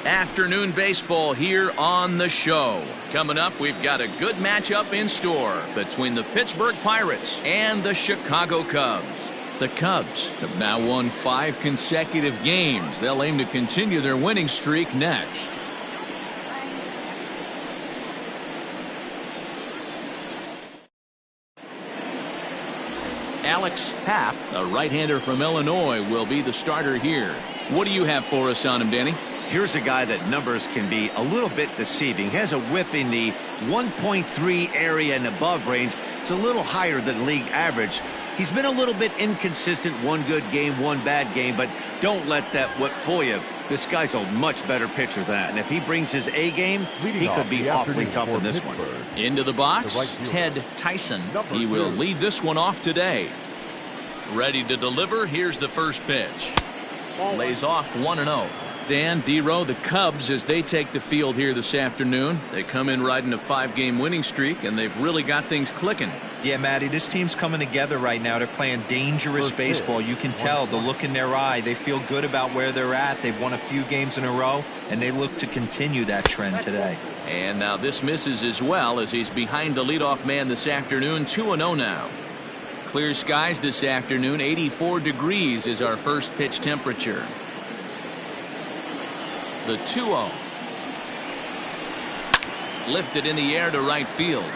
Afternoon baseball here on the show. Coming up, we've got a good matchup in store between the Pittsburgh Pirates and the Chicago Cubs. The Cubs have now won 5 consecutive games. They'll aim to continue their winning streak next. Alex Happ, a right-hander from Illinois, will be the starter here. What do you have for us on him, Danny? Here's a guy that numbers can be a little bit deceiving. He has a whip in the 1.3 area and above range. It's a little higher than league average. He's been a little bit inconsistent. One good game, one bad game, but don't let that whip fool you. This guy's a much better pitcher than that, and if he brings his A game, he could be awfully tough in this one. Into the box, Ted Tyson. He will lead this one off today. Ready to deliver. Here's the first pitch. Lays off 1-0. Dan, D-Row, the Cubs, as they take the field here this afternoon, they come in riding a 5-game winning streak, and they've really got things clicking. Yeah, Matty, this team's coming together right now. They're playing dangerous baseball. You can tell the look in their eye. They feel good about where they're at. They've won a few games in a row, and they look to continue that trend today. And now this misses as well, as he's behind the leadoff man this afternoon. 2-0 now. Clear skies this afternoon. 84 degrees is our first pitch temperature. The 2-0. Lifted in the air to right field.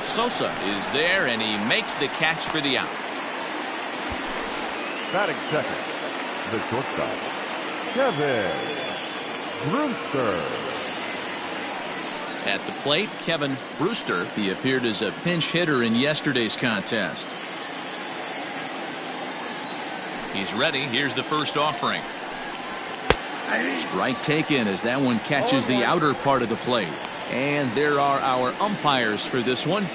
Sosa is there, and he makes the catch for the out. Batting second, the shortstop, Kevin Brewster. At the plate, Kevin Brewster. He appeared as a pinch hitter in yesterday's contest. He's ready. Here's the first offering. Strike taken as that one catches the outer part of the plate. And there are our umpires for this one.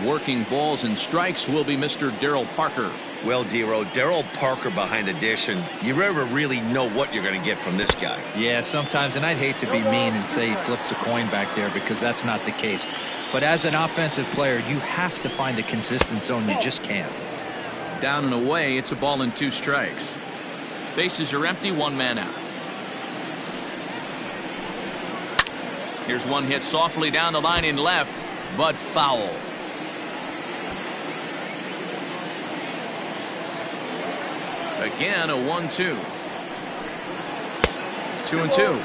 Working balls and strikes will be Mr. Darryl Parker. Well, D-Row, Darryl Parker behind the dish, and you never really know what you're going to get from this guy. Yeah, sometimes, and I'd hate to be mean and say he flips a coin back there, because that's not the case. But as an offensive player, you have to find a consistent zone. You just can't. Down and away, it's a ball and 2 strikes. Bases are empty, 1 man out. Here's one hit softly down the line in left, but foul. Again, a 1-2. 2-2.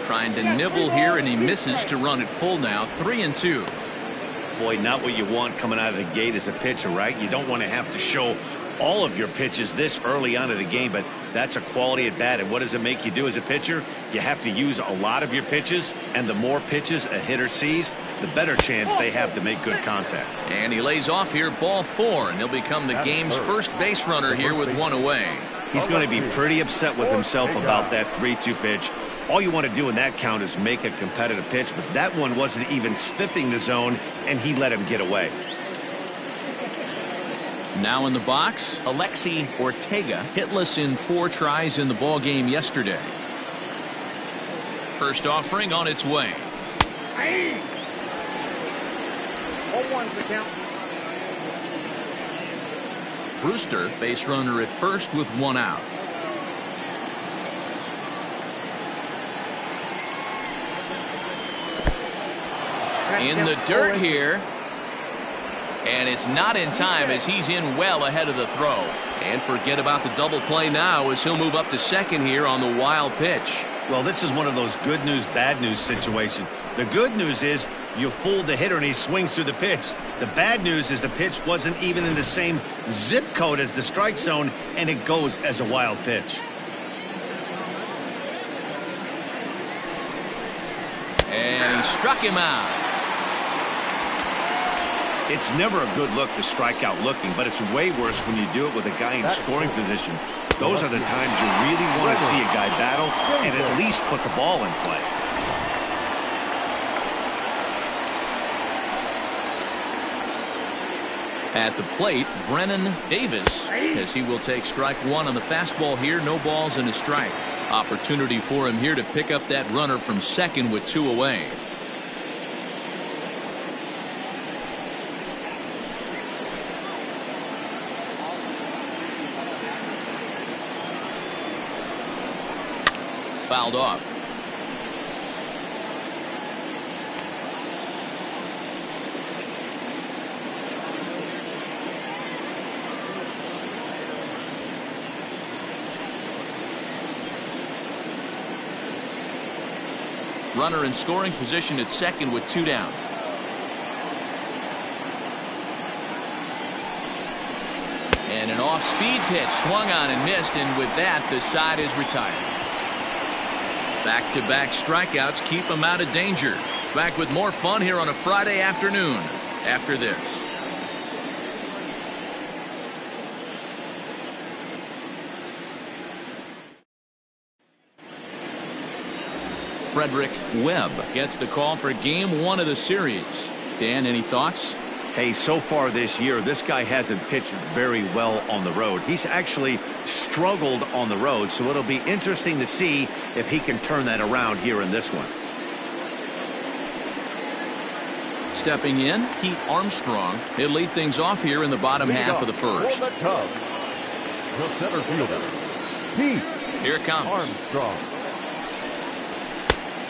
Trying to nibble here, and he misses to run it full now. 3-2. Boy, not what you want coming out of the gate as a pitcher, right? You don't want to have to show all of your pitches this early on in the game, but that's a quality at bat. And what does it make you do as a pitcher? You have to use a lot of your pitches, and the more pitches a hitter sees, the better chance they have to make good contact. And he lays off here, ball 4, and he'll become the game's first base runner here with 1 away. He's going to be pretty upset with himself about that 3-2 pitch. All you want to do in that count is make a competitive pitch, but that one wasn't even sniffing the zone, and he let him get away. Now in the box, Alexi Ortega, hitless in 4 tries in the ball game yesterday. First offering on its way. 0-1's the count. Brewster, base runner at first with 1 out. In the dirt here. And it's not in time, as he's in well ahead of the throw. And forget about the double play now, as he'll move up to second here on the wild pitch. Well, this is one of those good news, bad news situations. The good news is you fooled the hitter and he swings through the pitch. The bad news is the pitch wasn't even in the same zip code as the strike zone, and it goes as a wild pitch. And he struck him out. It's never a good look to strike out looking, but it's way worse when you do it with a guy in scoring position. Those are the times you really want to see a guy battle and at least put the ball in play. At the plate, Brennan Davis, as he will take strike 1 on the fastball here. No balls and a strike. Opportunity for him here to pick up that runner from second with 2 away. fouled off. Runner in scoring position at second with 2 down. And an off-speed pitch swung on and missed, and with that, the side is retired. Back-to-back strikeouts keep him out of danger. Back with more fun here on a Friday afternoon after this. Frederick Webb gets the call for game 1 of the series. Dan, any thoughts? Hey, so far this year, this guy hasn't pitched very well on the road. He's actually struggled on the road, so it'll be interesting to see if he can turn that around here in this one. Stepping in, Pete Armstrong. He'll lead things off here in the bottom half of the first. The center fielder, Pete Here it comes. Armstrong.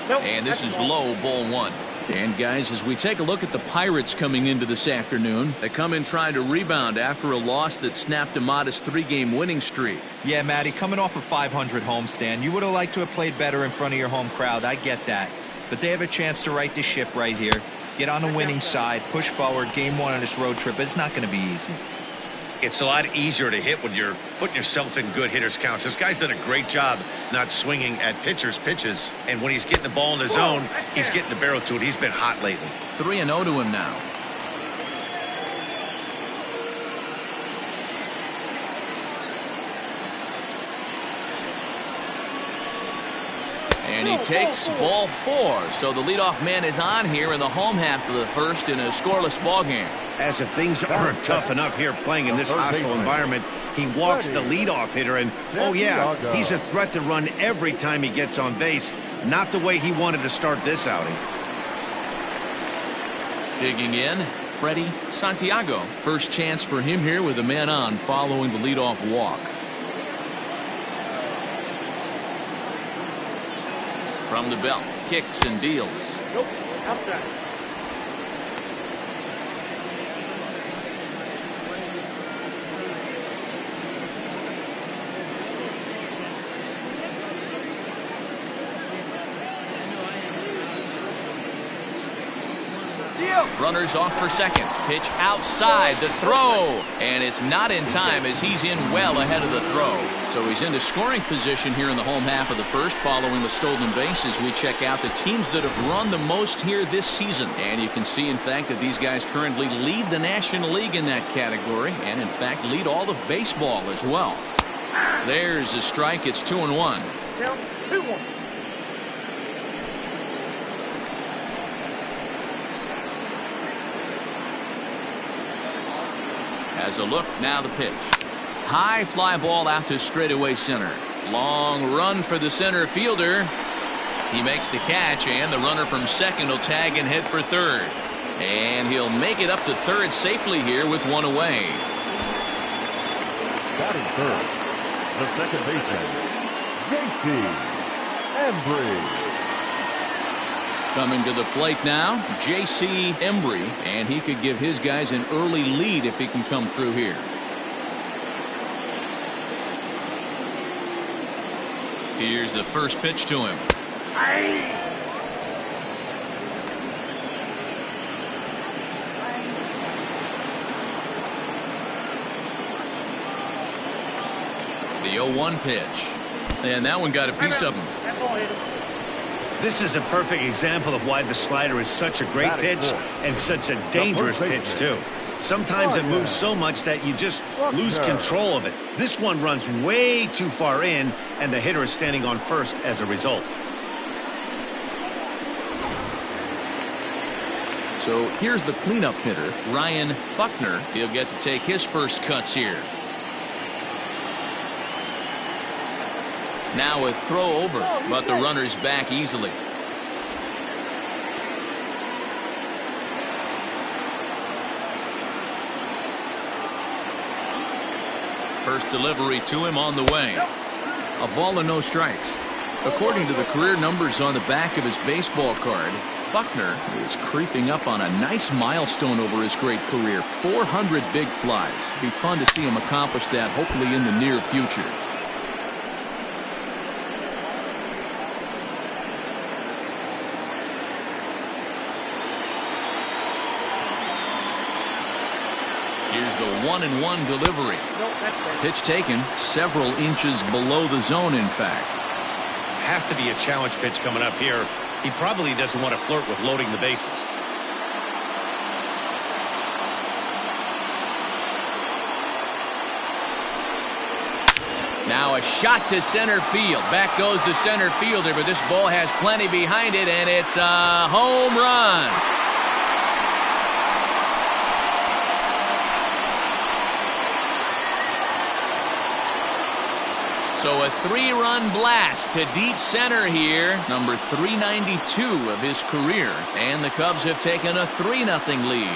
And this is low, ball 1. And guys, as we take a look at the Pirates coming into this afternoon, they come in trying to rebound after a loss that snapped a modest 3-game winning streak. Yeah, Matty, coming off a 500 homestand, you would have liked to have played better in front of your home crowd. I get that. But they have a chance to right the ship right here. Get on the winning side, push forward, game 1 on this road trip. It's not going to be easy. It's a lot easier to hit when you're putting yourself in good hitters' counts. This guy's done a great job not swinging at pitchers' pitches. And when he's getting the ball in the zone, he's getting the barrel to it. He's been hot lately. 3-0 to him now. And he takes ball 4. So the leadoff man is on here in the home half of the first in a scoreless ball game. As if things aren't tough enough here playing in this hostile environment, he walks the leadoff hitter, and oh yeah, he's a threat to run every time he gets on base. Not the way he wanted to start this outing. Digging in, Freddie Santiago. First chance for him here with a man on following the leadoff walk. From the belt, kicks and deals. Nope, outside. Runners off for second. Pitch outside the throw. And it's not in time as he's in well ahead of the throw. So he's into scoring position here in the home half of the first following the stolen base as we check out the teams that have run the most here this season. And you can see, in fact, that these guys currently lead the National League in that category and, in fact, lead all of baseball as well. There's a strike. It's 2-1. Down 2-1. As a look, now the pitch. High fly ball out to straightaway center. Long run for the center fielder. He makes the catch, and the runner from second will tag and head for third. And he'll make it up to third safely here with 1 away. Batting third, the second baseman, J.C. Embry. Coming to the plate now, J.C. Embry, and he could give his guys an early lead if he can come through here. Here's the first pitch to him. The 0-1 pitch. And that one got a piece of him. This is a perfect example of why the slider is such a great pitch and such a dangerous pitch, too. Sometimes it moves so much that you just lose control of it. This one runs way too far in, and the hitter is standing on first as a result. So here's the cleanup hitter, Ryan Buckner. He'll get to take his first cuts here. Now a throw over, but the runner's back easily. First delivery to him on the way. A ball and no strikes. According to the career numbers on the back of his baseball card, Buckner is creeping up on a nice milestone over his great career. 400 big flies. Be fun to see him accomplish that, hopefully in the near future. Here's the 1-1 delivery. Pitch taken several inches below the zone, in fact. Has to be a challenge pitch coming up here. He probably doesn't want to flirt with loading the bases. Now a shot to center field. Back goes the center fielder, but this ball has plenty behind it, and it's a home run. So a 3-run blast to deep center here. Number 392 of his career. And the Cubs have taken a 3-0 lead.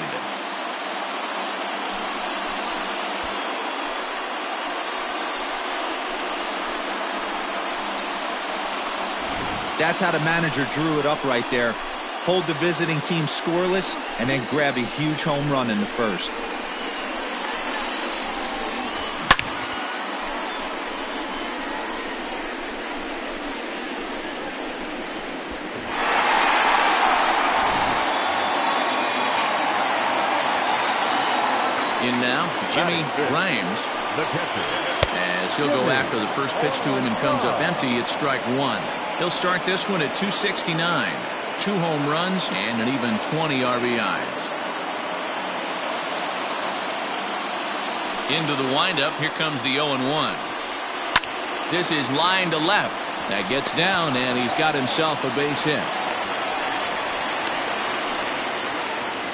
That's how the manager drew it up right there. Hold the visiting team scoreless and then grab a huge home run in the first. In now, Jimmy Grimes, as he'll go after the first pitch to him and comes up empty. It's strike one. He'll start this one at 269. 2 home runs and an even 20 RBIs. Into the windup. Here comes the 0-1. This is line to left. That gets down, and he's got himself a base hit.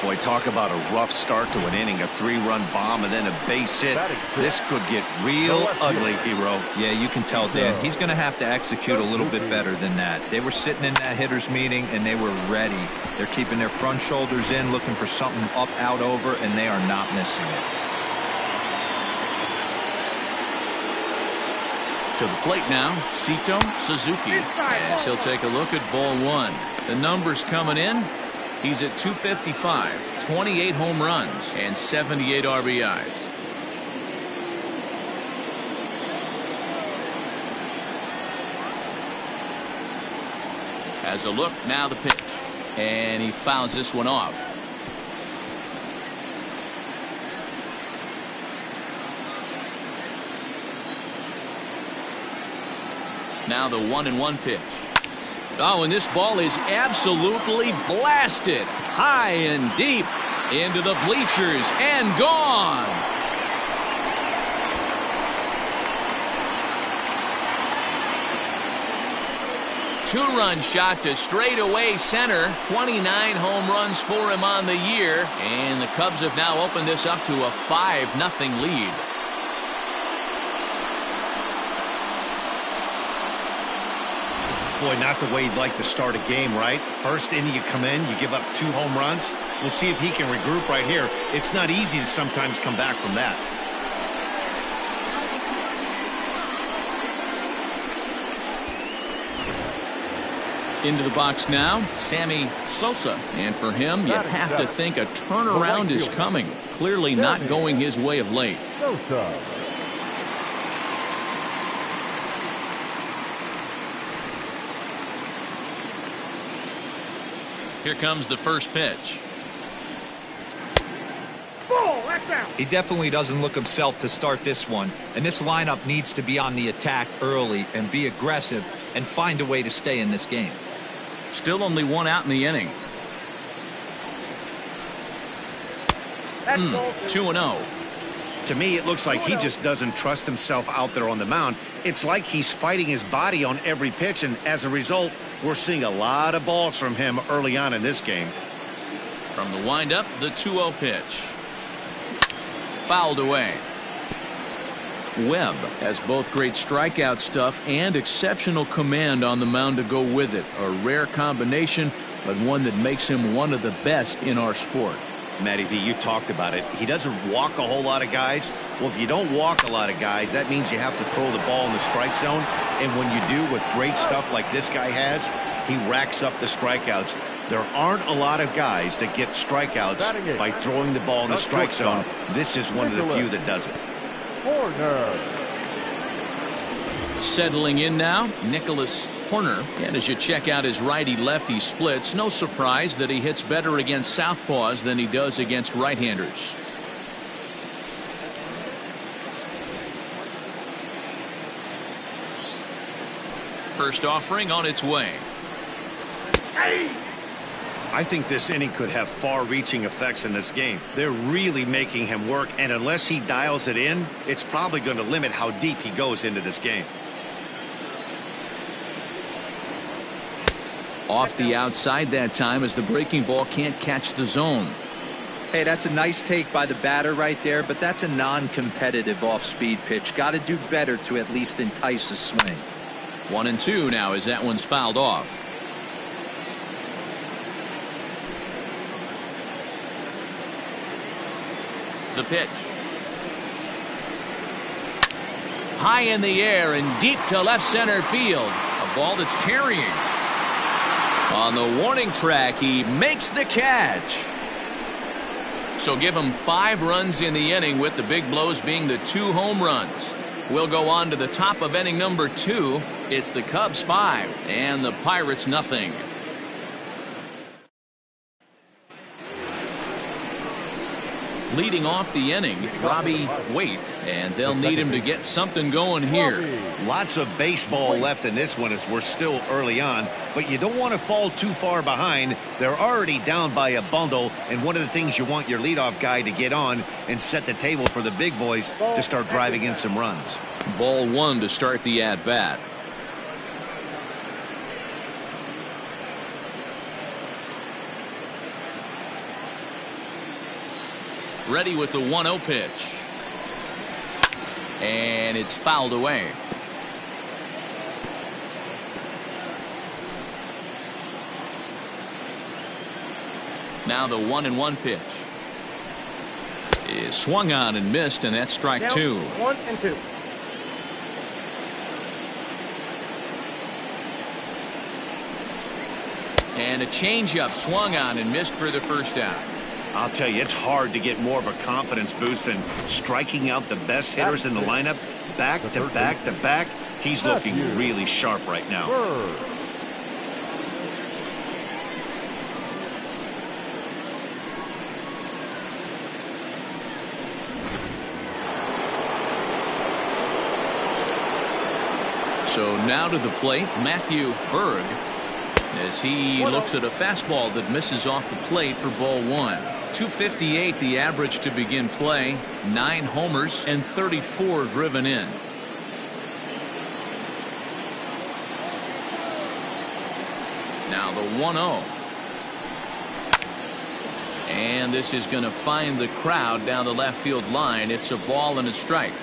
Boy, talk about a rough start to an inning, a 3-run bomb and then a base hit. This could get real ugly, Hero. Yeah, you can tell, Dan. He's going to have to execute a little bit better than that. They were sitting in that hitter's meeting, and they were ready. They're keeping their front shoulders in, looking for something up, out, over, and they are not missing it. To the plate now, Sito Suzuki, as he'll take a look at ball one. The numbers coming in. He's at 255, 28 home runs, and 78 RBIs. As a look, now the pitch. And he fouls this one off. Now the 1-1 pitch. Oh, and this ball is absolutely blasted high and deep into the bleachers and gone. Two-run shot to straightaway center. 29 home runs for him on the year. And the Cubs have now opened this up to a 5-0 lead. Boy, not the way you'd like to start a game, right? First inning you come in, you give up 2 home runs. We'll see if he can regroup right here. It's not easy to sometimes come back from that. Into the box now, Sammy Sosa. And for him, you have to think a turnaround is coming. Clearly not going his way of late. Sosa. Here comes the first pitch. He definitely doesn't look himself to start this one. And this lineup needs to be on the attack early and be aggressive and find a way to stay in this game. Still only 1 out in the inning. 2-0. To me, it looks like he just doesn't trust himself out there on the mound. It's like he's fighting his body on every pitch, and as a result, we're seeing a lot of balls from him early on in this game. From the windup, the 2-0 pitch. Fouled away. Webb has both great strikeout stuff and exceptional command on the mound to go with it. A rare combination, but one that makes him one of the best in our sport. Matty V, you talked about it. He doesn't walk a whole lot of guys. Well, if you don't walk a lot of guys, that means you have to throw the ball in the strike zone. And when you do, with great stuff like this guy has, he racks up the strikeouts. There aren't a lot of guys that get strikeouts by throwing the ball in the strike zone. This is one of the few that does it. Corner. Settling in now, Nicholas Horner. And as you check out his righty-lefty splits, no surprise that he hits better against southpaws than he does against right-handers. First offering on its way. I think this inning could have far-reaching effects in this game. They're really making him work, and unless he dials it in, it's probably going to limit how deep he goes into this game. Off the outside that time as the breaking ball can't catch the zone. Hey, that's a nice take by the batter right there, but that's a non-competitive off-speed pitch. Got to do better to at least entice a swing. 1-2 now as that one's fouled off. The pitch. High in the air and deep to left center field. A ball that's carrying. On the warning track, he makes the catch. So give him 5 runs in the inning, with the big blows being the 2 home runs. We'll go on to the top of inning number 2. It's the Cubs 5 and the Pirates nothing. Leading off the inning, Robbie Waite, and they'll need him to get something going here. Lots of baseball left in this one as we're still early on, but you don't want to fall too far behind. They're already down by a bundle, and one of the things you want your leadoff guy to get on and set the table for the big boys to start driving in some runs. Ball 1 to start the at-bat. Ready with the 1-0 pitch. And it's fouled away. Now the 1-1 pitch is swung on and missed, and that's strike 2. 1-2. And a changeup swung on and missed for the first out. I'll tell you, it's hard to get more of a confidence boost than striking out the best hitters in the lineup back to back to back. He's looking really sharp right now. So now to the plate, Matthew Berg, as he looks at a fastball that misses off the plate for ball 1. 258 the average to begin play. 9 homers and 34 driven in. Now the 1-0. And this is going to find the crowd down the left field line. It's a ball and a strike.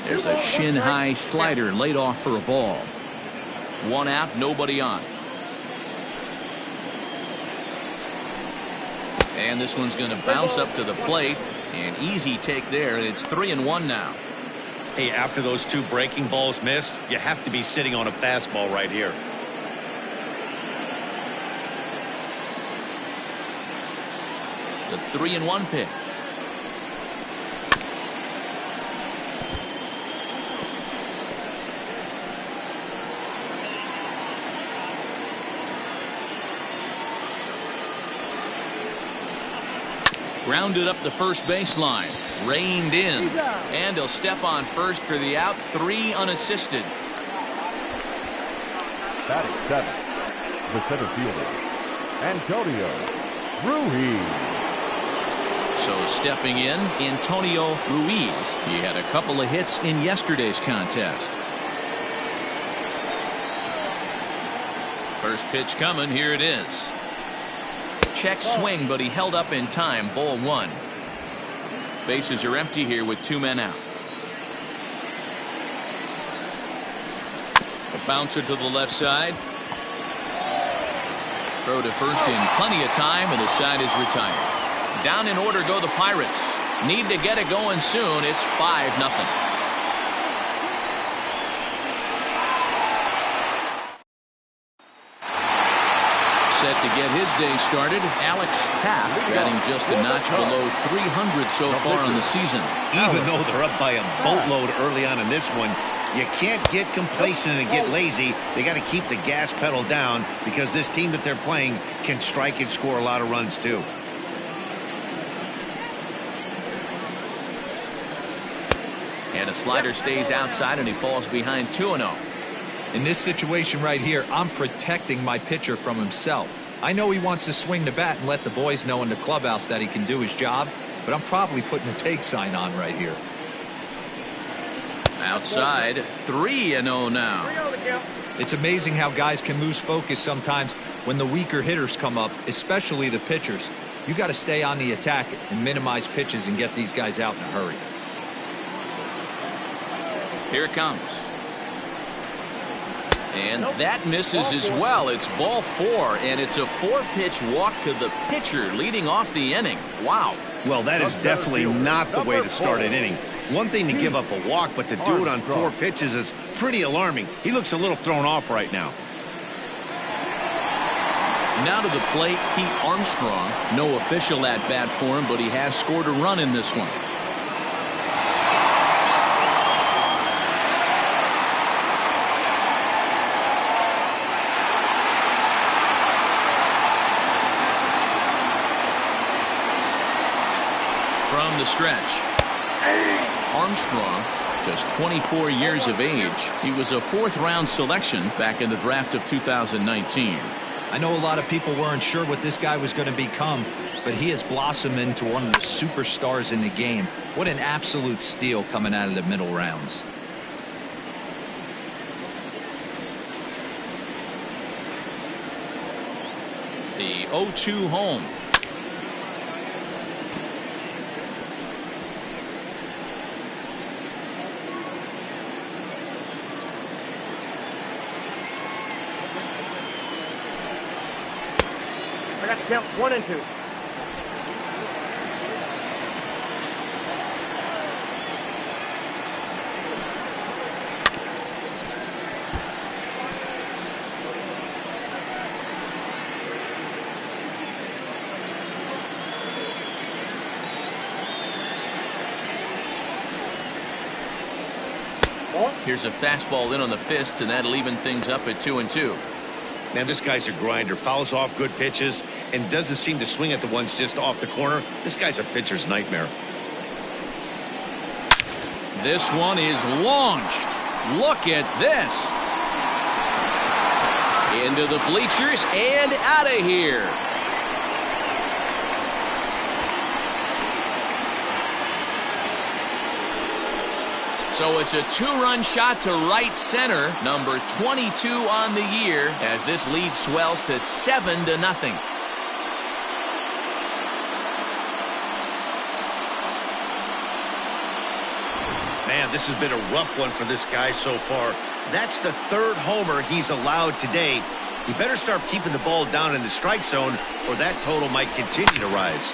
There's a shin-high slider laid off for a ball. 1 out, nobody on. And this one's going to bounce up to the plate. An easy take there, and it's 3-1 now. Hey, after those 2 breaking balls missed, you have to be sitting on a fastball right here. The 3-1 pitch. Grounded up the first baseline, reined in, and he'll step on first for the out. 3 unassisted. Batting 7th, the center fielder, Antonio Ruiz. So stepping in, Antonio Ruiz. He had a couple of hits in yesterday's contest. First pitch coming, here it is. Check swing, but he held up in time. Ball 1. Bases are empty here with 2 men out. Bouncer to the left side. Throw to first in plenty of time, and the side is retired. Down in order go the Pirates. Need to get it going soon. It's 5-0. Set to get his day started, Alex Taft, batting just a notch below 300 so far on the season. Even though they're up by a boatload early on in this one, you can't get complacent and get lazy. They got to keep the gas pedal down because this team that they're playing can strike and score a lot of runs too. And a slider stays outside, and he falls behind 2-0. In this situation right here, I'm protecting my pitcher from himself. I know he wants to swing the bat and let the boys know in the clubhouse that he can do his job, but I'm probably putting a take sign on right here. Outside, 3-0 now. It's amazing how guys can lose focus sometimes when the weaker hitters come up, especially the pitchers. You got to stay on the attack and minimize pitches and get these guys out in a hurry. Here it comes. And that misses as well. It's ball 4, and it's a 4-pitch walk to the pitcher leading off the inning. Wow. Well, that is definitely not the way to start an inning. One thing to give up a walk, but to do it on 4 pitches is pretty alarming. He looks a little thrown off right now. Now to the plate, Pete Armstrong. No official at bat for him, but he has scored a run in this one. From the stretch, Armstrong, just 24 years of age. He was a 4th-round selection back in the draft of 2019. I know a lot of people weren't sure what this guy was going to become, but he has blossomed into one of the superstars in the game. What an absolute steal coming out of the middle rounds. The 0-2 home. I got to count 1 and 2. Here's a fastball in on the fist, and that'll even things up at 2-2. Man, this guy's a grinder. Fouls off good pitches and doesn't seem to swing at the ones just off the corner. This guy's a pitcher's nightmare. This one is launched. Look at this. Into the bleachers and out of here. So it's a 2-run shot to right center, number 22 on the year, as this lead swells to 7-0. Man, this has been a rough one for this guy so far. That's the 3rd homer he's allowed today. He better start keeping the ball down in the strike zone, or that total might continue to rise.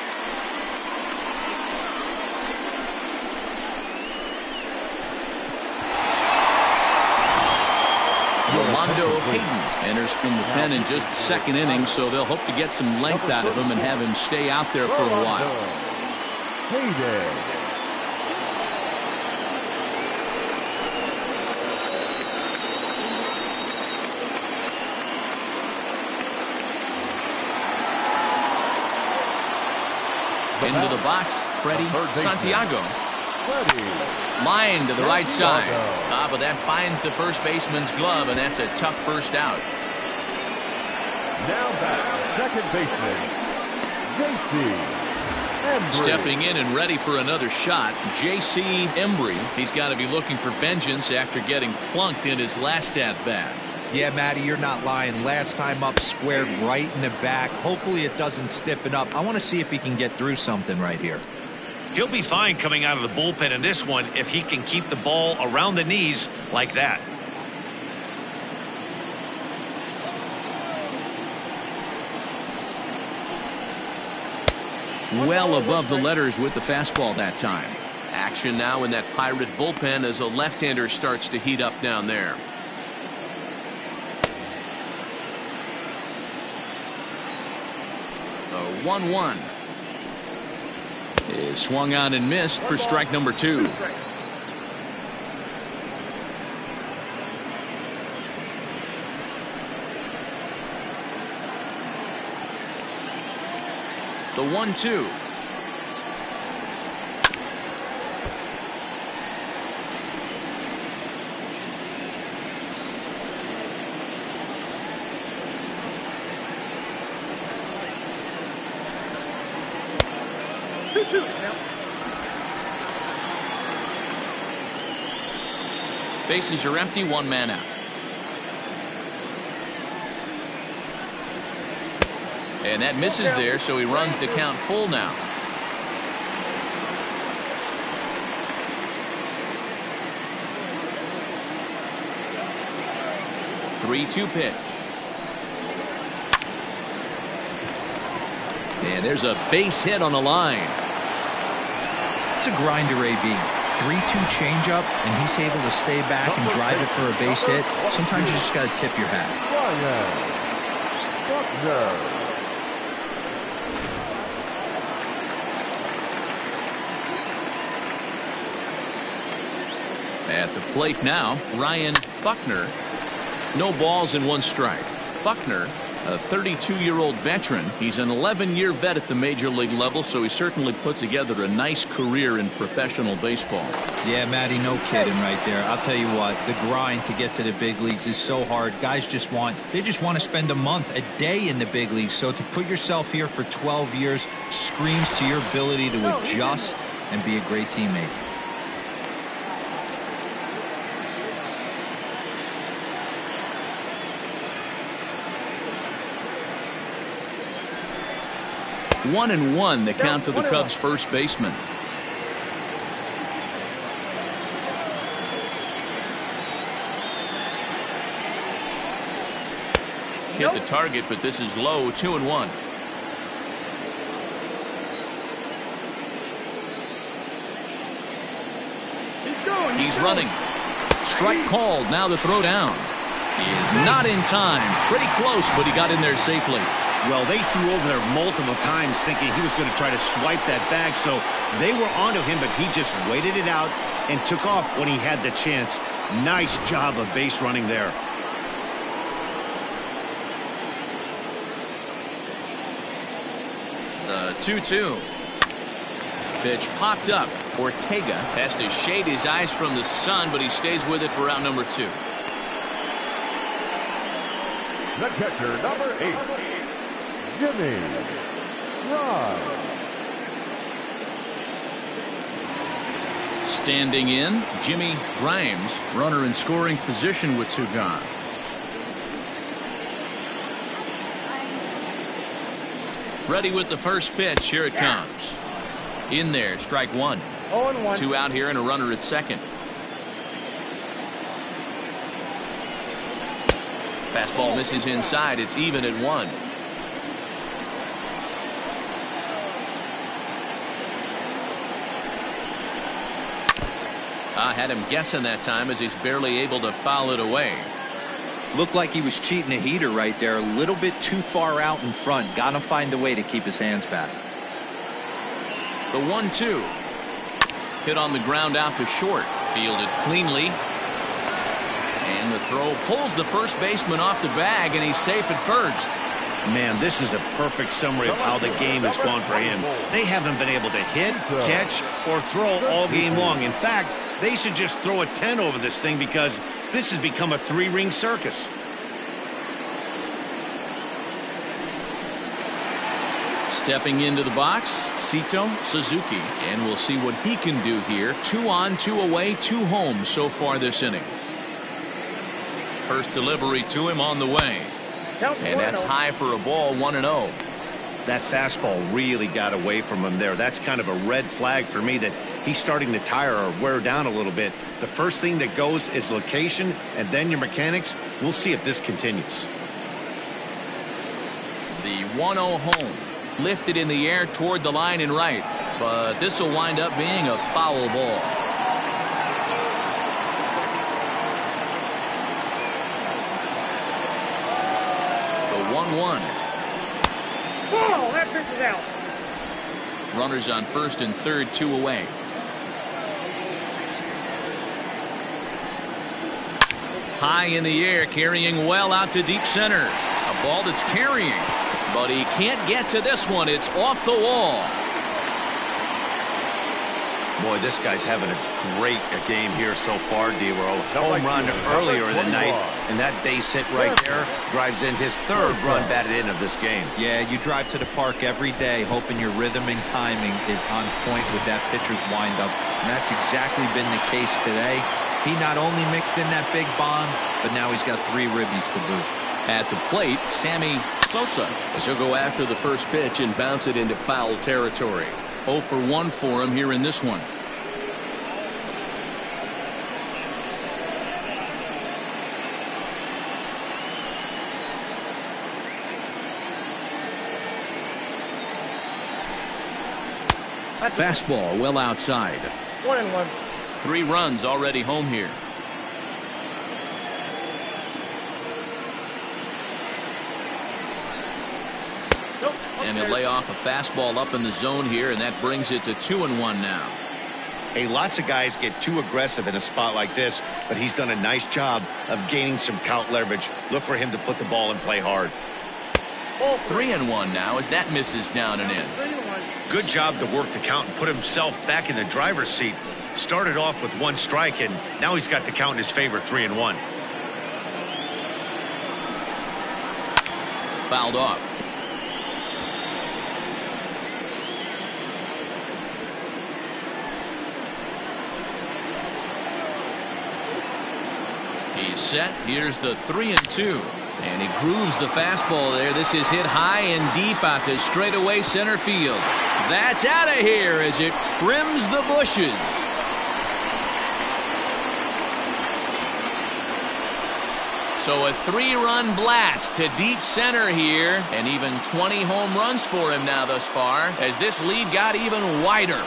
Rolando Hayden enters from the pen in just the 2nd inning, so they'll hope to get some length out of him and have him stay out there for a while. Into the box, Freddie Santiago. Line to the right side. But that finds the first baseman's glove, and that's a tough first out. Now back, second baseman, J.C. Stepping in and ready for another shot, J.C. Embry. He's got to be looking for vengeance after getting plunked in his last at-bat. Yeah, Matty, you're not lying. Last time up, squared right in the back. Hopefully it doesn't stiffen up. I want to see if he can get through something right here. He'll be fine coming out of the bullpen in this one if he can keep the ball around the knees like that. Well above the letters with the fastball that time. Action now in that Pirate bullpen as a left-hander starts to heat up down there. The 1-1 is swung on and missed for strike number 2. The 1-2. Bases are empty, 1 man out. And that misses there, so he runs the count full now. The 3-2 pitch. And there's a base hit on the line. It's a grinder, AB. 3-2 changeup, and he's able to stay back and drive it for a base hit. Sometimes you just got to tip your hat. At the plate now, Ryan Buckner. No balls and 1 strike. Buckner, a 32-year-old veteran. He's an 11-year vet at the major league level, so he certainly put together a nice career in professional baseball. Yeah, Matty, no kidding right there. I'll tell you what, the grind to get to the big leagues is so hard. Guys just want to spend a month, a day in the big leagues. So to put yourself here for 12 years screams to your ability to adjust and be a great teammate. One and one, the count to the Cubs' first baseman. Hit the target, but this is low. 2-1. He's running. Strike called. Now the throw down. He is not in time. Pretty close, but he got in there safely. Well, they threw over there multiple times thinking he was going to try to swipe that bag, so they were onto him, but he just waited it out and took off when he had the chance. Nice job of base running there. The 2-2. Pitch popped up. Ortega has to shade his eyes from the sun, but he stays with it for out number 2. The catcher, number 8. Jimmy Ryan. Standing in, Jimmy Grimes, runner in scoring position with 2 gone. Ready with the first pitch. Here it comes. In there, strike 1. 0-1. 2 out here and a runner at second. Fastball misses inside. It's even at 1. I had him guessing that time as he's barely able to foul it away. Looked like he was cheating a heater right there. A little bit too far out in front. Got to find a way to keep his hands back. The 1-2. Hit on the ground out to short. Fielded cleanly. And the throw pulls the first baseman off the bag, and he's safe at first. Man, this is a perfect summary of how the game has gone for him. They haven't been able to hit, catch, or throw all game long. In fact, they should just throw a 10 over this thing because this has become a 3-ring circus. Stepping into the box, Sito Suzuki, and we'll see what he can do here. 2 on, 2 away, 2 home so far this inning. First delivery to him on the way. And that's high for a ball. 1-0. That fastball really got away from him there. That's kind of a red flag for me that he's starting to tire or wear down a little bit. The first thing that goes is location and then your mechanics. We'll see if this continues. The 1-0 home. Lifted in the air toward the line and right. But this will wind up being a foul ball. The 1-1. Ball, that pitch is out. Runners on first and third, 2 away. High in the air, carrying well out to deep center. A ball that's carrying, but he can't get to this one. It's off the wall. Boy, this guy's having a great game here so far, D-Row. Home run earlier in the night, and that base hit right there drives in his third run batted in of this game. Yeah, you drive to the park every day hoping your rhythm and timing is on point with that pitcher's windup, and that's exactly been the case today. He not only mixed in that big bomb, but now he's got 3 ribbies to boot. At the plate, Sammy Sosa, as he'll go after the first pitch and bounce it into foul territory. 0 for 1 for him here in this one. Fastball well outside. 1-1. 3 runs already home here. And he'll lay off a fastball up in the zone here, and that brings it to 2-1 now. Hey, lots of guys get too aggressive in a spot like this, but he's done a nice job of gaining some count leverage. Look for him to put the ball and play hard. 3-1 now as that misses down and in. Good job to work the count and put himself back in the driver's seat. Started off with 1 strike, and now he's got the count in his favor, 3-1. Fouled off. He's set. Here's the 3-2. And he grooves the fastball there. This is hit high and deep out to straightaway center field. That's out of here as it trims the bushes. So a 3-run blast to deep center here, and even 20 home runs for him now thus far as this lead got even wider.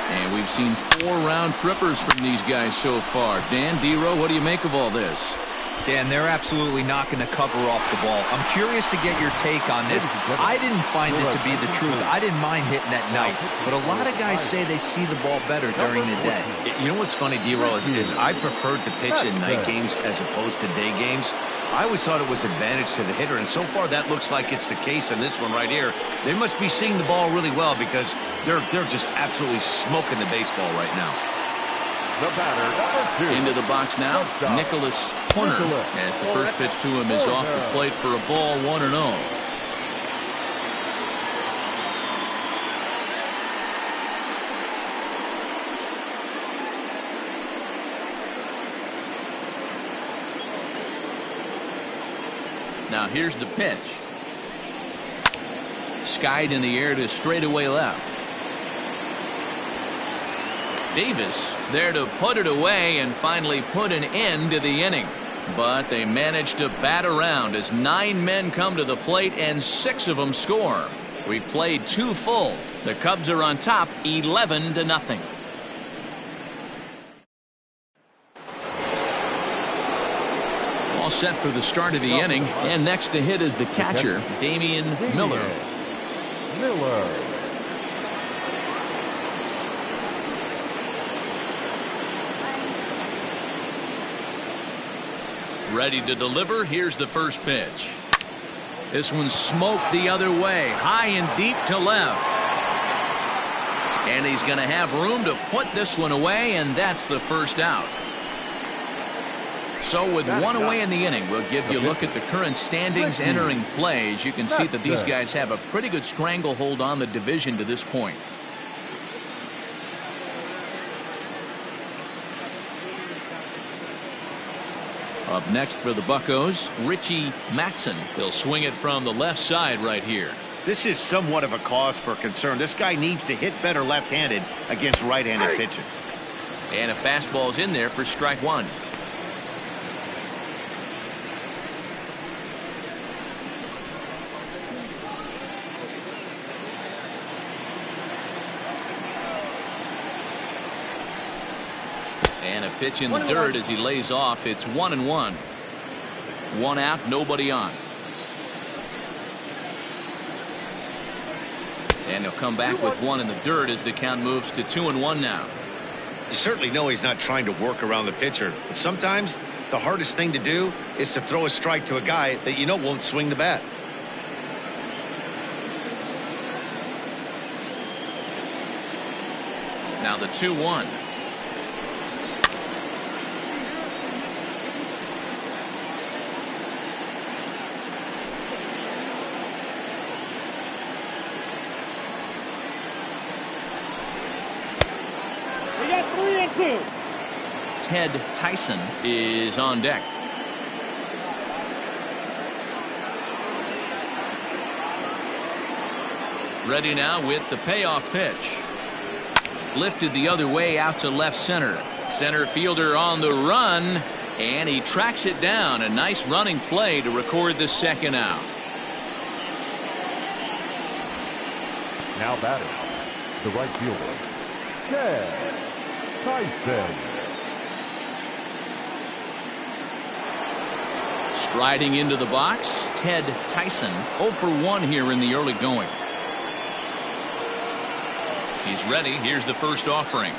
And we've seen 4 round trippers from these guys so far. Dan, D-Row, what do you make of all this? Dan, they're absolutely not going to cover off the ball. I'm curious to get your take on this. I didn't find it to be the truth. I didn't mind hitting at night, but a lot of guys say they see the ball better during the day. You know what's funny, D-Row, is I preferred to pitch in night games as opposed to day games. I always thought it was advantage to the hitter, and so far that looks like it's the case in this one right here. They must be seeing the ball really well because they're just absolutely smoking the baseball right now. The batter, number 2. Into the box now, Nicholas Turner, as the first pitch to him is off the plate for a ball, 1-0. Now here's the pitch. Skied in the air to straightaway left. Davis is there to put it away and finally put an end to the inning. But they managed to bat around as 9 men come to the plate and 6 of them score. We've played 2 full. The Cubs are on top 11-0. All set for the start of the inning, and next to hit is the catcher, Damian Miller. Ready to deliver. Here's the first pitch. This one smoked the other way, high and deep to left. And he's going to have room to put this one away, and that's the first out. So with 1 away in the inning, we'll give you a look at the current standings entering play. As you can see that these guys have a pretty good stranglehold on the division to this point. Up next for the Buccos, Richie Matson. He'll swing it from the left side right here. This is somewhat of a cause for concern. This guy needs to hit better left-handed against right-handed pitching. And a fastball's in there for strike 1. And a pitch in the dirt as he lays off. It's 1-1. One out, nobody on. And he'll come back with one in the dirt as the count moves to 2-1 now. You certainly know he's not trying to work around the pitcher, but sometimes the hardest thing to do is to throw a strike to a guy that you know won't swing the bat. Now the 2-1. We got 3-2. Ted Tyson is on deck. Ready now with the payoff pitch. Lifted the other way out to left center. Center fielder on the run, and he tracks it down. A nice running play to record the second out. Now batting, the right fielder, Ted Tyson. Striding into the box, Ted Tyson 0 for 1 here in the early going. He's ready. Here's the first offering.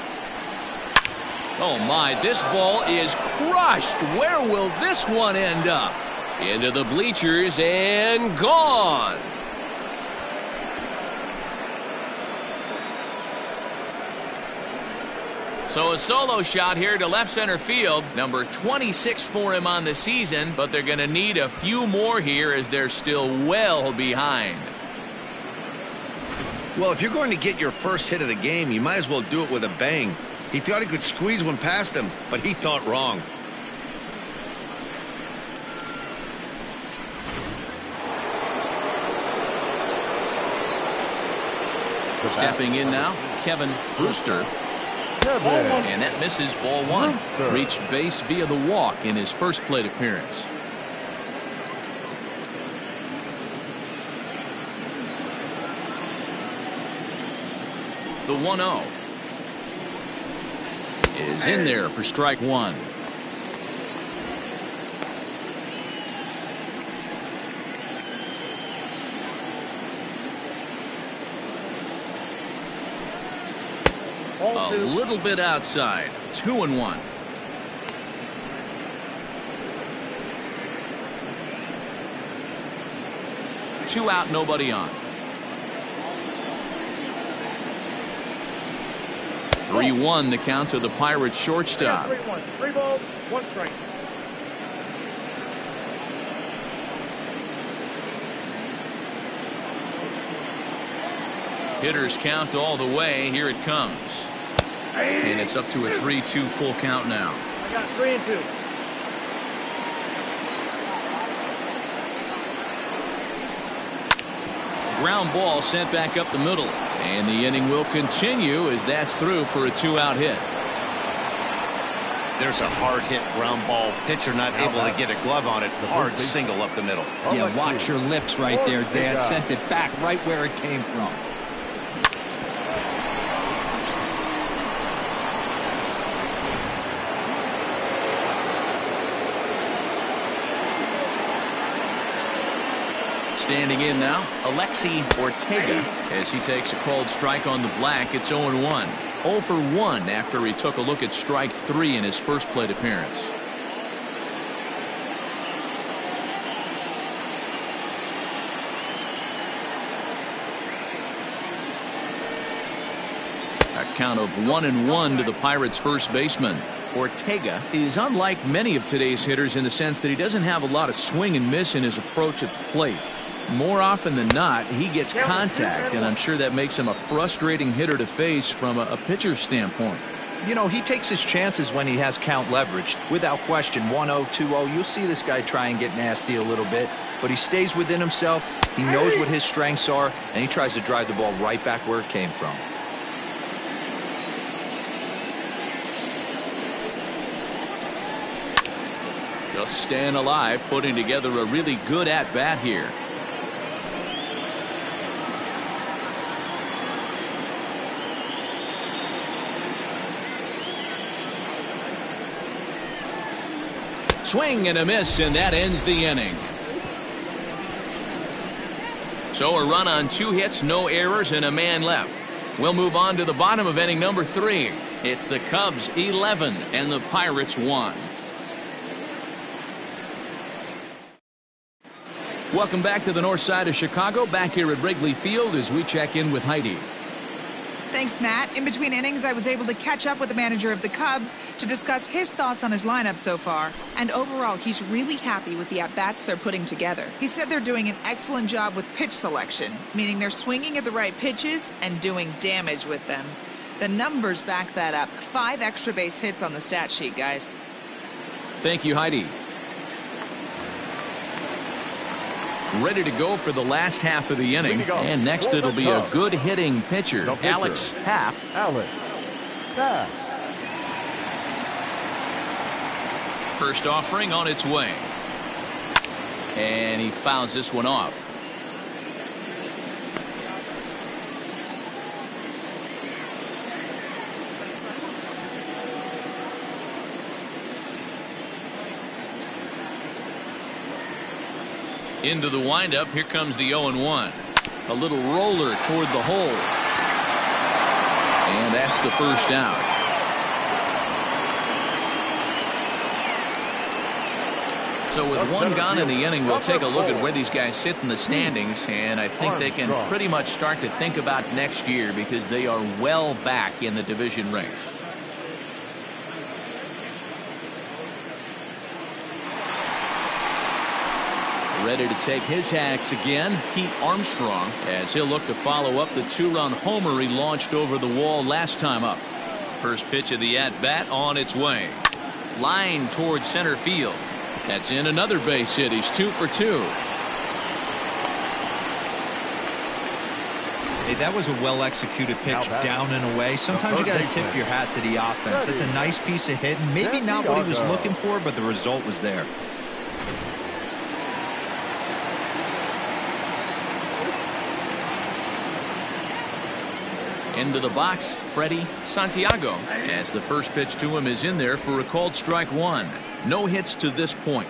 Oh my, this ball is crushed. Where will this one end up? Into the bleachers and gone. So a solo shot here to left center field. Number 26 for him on the season, but they're going to need a few more here as they're still well behind. Well, if you're going to get your first hit of the game, you might as well do it with a bang. He thought he could squeeze one past him, but he thought wrong. Stepping in now, Kevin Brewster. And that misses, ball one. Reached base via the walk in his first plate appearance. The 1-0 is in there for strike one. A little bit outside. 2-1. Two out, nobody on. 3-1 the count to the Pirates shortstop. 3-1. 3 balls, 1 strike. Hitters count all the way. Here it comes. And it's up to a 3-2 full count now. I got 3-2. Ground ball sent back up the middle. And the inning will continue as that's through for a 2-out hit. There's a hard hit ground ball. Pitcher not able to get a glove on it. Hard single up the middle. Yeah, watch your lips right there, Dad. Sent it back right where it came from. Standing in now, Alexi Ortega as he takes a called strike on the black. It's 0-1. 0 for 1 after he took a look at strike 3 in his first plate appearance. A count of 1-1 to the Pirates' first baseman. Ortega is unlike many of today's hitters in the sense that he doesn't have a lot of swing and miss in his approach at the plate. More often than not, he gets contact, and I'm sure that makes him a frustrating hitter to face from a pitcher's standpoint. You know, he takes his chances when he has count leverage. Without question, 1-0, 2-0, you'll see this guy try and get nasty a little bit, but he stays within himself. He knows what his strengths are, and he tries to drive the ball right back where it came from. Just staying alive, putting together a really good at-bat here. Swing and a miss, and that ends the inning. So a run on 2 hits, no errors, and a man left. We'll move on to the bottom of inning number 3. It's the Cubs 11 and the Pirates 1. Welcome back to the north side of Chicago. Back here at Wrigley Field as we check in with Heidi. Thanks, Matt. In between innings, I was able to catch up with the manager of the Cubs to discuss his thoughts on his lineup so far. And overall, he's really happy with the at-bats they're putting together. He said they're doing an excellent job with pitch selection, meaning they're swinging at the right pitches and doing damage with them. The numbers back that up. 5 extra base hits on the stat sheet, guys. Thank you, Heidi. Ready to go for the last half of the inning. And next it'll be a good hitting pitcher, Alex Happ. First offering on its way. And he fouls this one off. Into the windup. Here comes the 0-1. A little roller toward the hole. And that's the first out. So with 1 gone in the inning, we'll take a look at where these guys sit in the standings. And I think they can pretty much start to think about next year because they are well back in the division race. Ready to take his hacks again, Pete Armstrong, as he'll look to follow up the 2-run homer he launched over the wall last time up. First pitch of the at-bat on its way. Line towards center field. That's in another base hit. He's 2 for 2. Hey, that was a well-executed pitch down and away. Sometimes you got to tip your hat to the offense. That's a nice piece of hitting. Maybe not what he was looking for, but the result was there. Into the box, Freddie Santiago, as the first pitch to him is in there for a called strike 1. No hits to this point.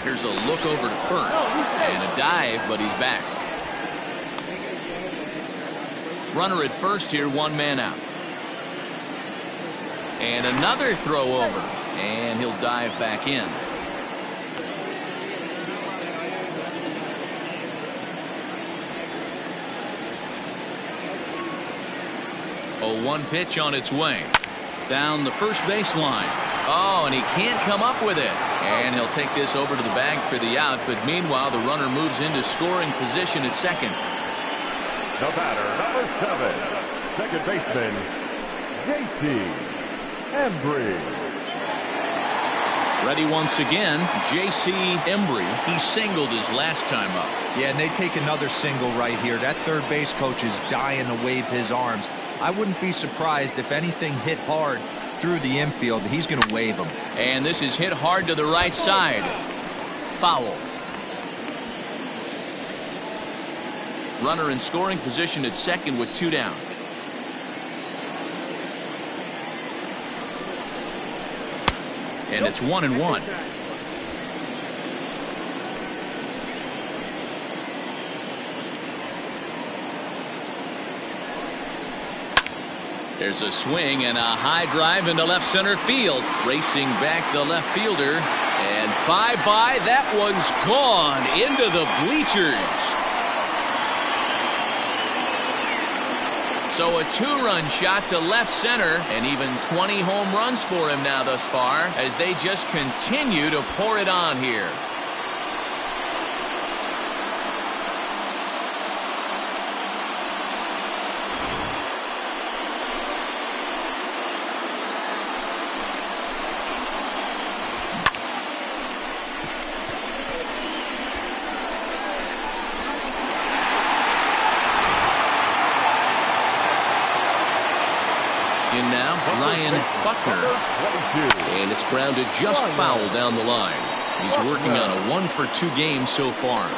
Here's a look over to first, and a dive, but he's back. Runner at first here, 1 man out. And another throw over, and he'll dive back in. A 1 pitch on its way. Down the first baseline. Oh, and he can't come up with it. And he'll take this over to the bag for the out. But meanwhile, the runner moves into scoring position at second. The batter, number 7, second baseman, J.C. Embry. Ready once again, J.C. Embry. He singled his last time up. Yeah, and they take another single right here. That third base coach is dying to wave his arms. I wouldn't be surprised if anything hit hard through the infield. He's going to wave them. And this is hit hard to the right side. Foul. Runner in scoring position at second with 2 down. And it's 1-1. There's a swing and a high drive into left center field. Racing back the left fielder. And bye-bye. That one's gone into the bleachers. So a 2-run shot to left center, and even 20 home runs for him now thus far as they just continue to pour it on here. In now, Ryan Buckner. And it's grounded just foul down the line. He's working on a 1-for-2 game so far.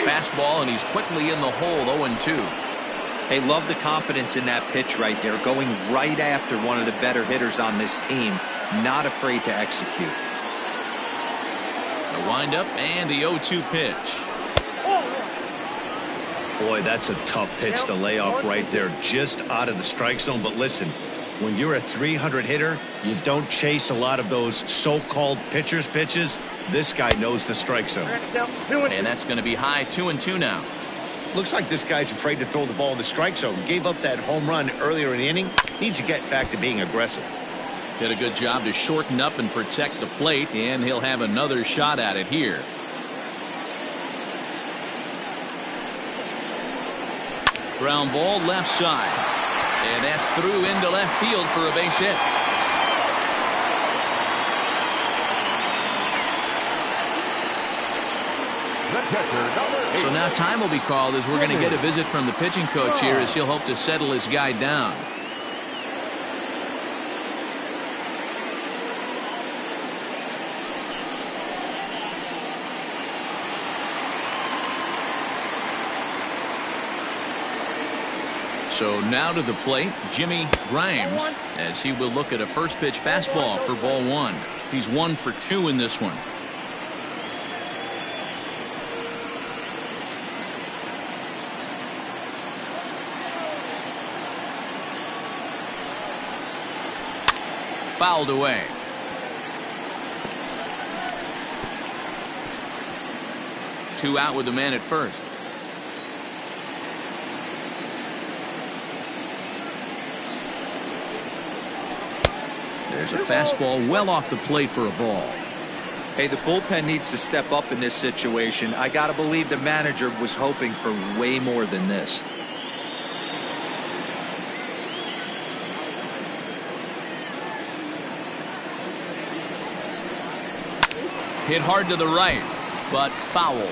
fastball, and he's quickly in the hole, 0-2. Hey, love the confidence in that pitch right there, going right after one of the better hitters on this team, not afraid to execute. The windup and the 0-2 pitch. Boy, that's a tough pitch to lay off right there, just out of the strike zone. But listen, when you're a 300 hitter, you don't chase a lot of those so-called pitcher's pitches. This guy knows the strike zone. And that's going to be high, 2-2 now. Looks like this guy's afraid to throw the ball in the strike zone. Gave up that home run earlier in the inning. Needs to get back to being aggressive. Did a good job to shorten up and protect the plate, and he'll have another shot at it here. Ground ball left side. And that's through into left field for a base hit. So now time will be called as we're going to get a visit from the pitching coach here as he'll hope to settle his guy down. So now to the plate, Jimmy Grimes, as he will look at a first pitch fastball for ball one. He's 1 for 2 in this one. Fouled away. Two out with the man at first. There's a fastball well off the plate for a ball. Hey, the bullpen needs to step up in this situation. I got to believe the manager was hoping for way more than this. Hit hard to the right, but foul.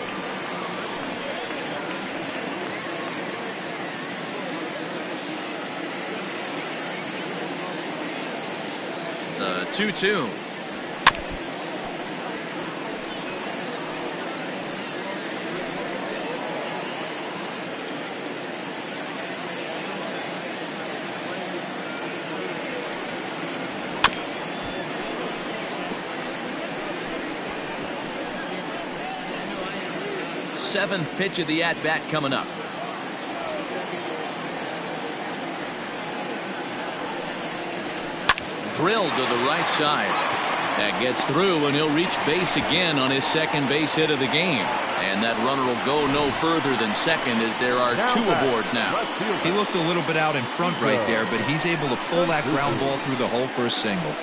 The 2-2. Seventh pitch of the at-bat coming up. Drilled to the right side. That gets through, and he'll reach base again on his second base hit of the game. And that runner will go no further than second as there are two aboard now. He looked a little bit out in front right there, but he's able to pull that ground ball through the hole for a single.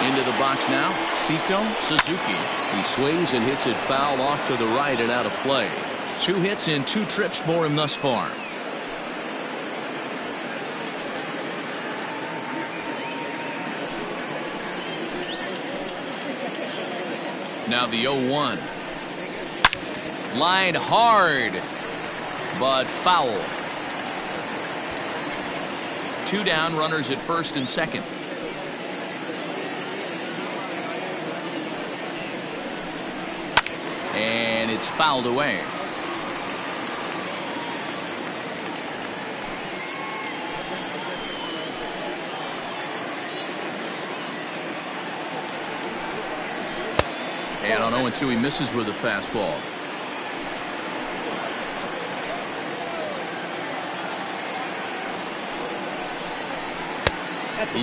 Into the box now, Sito Suzuki. He sways and hits it foul off to the right and out of play. 2 hits in 2 trips for him thus far. Now the 0-1. Line hard, but foul. 2 down, runners at first and second. And it's fouled away. And on 0-2, he misses with a fastball.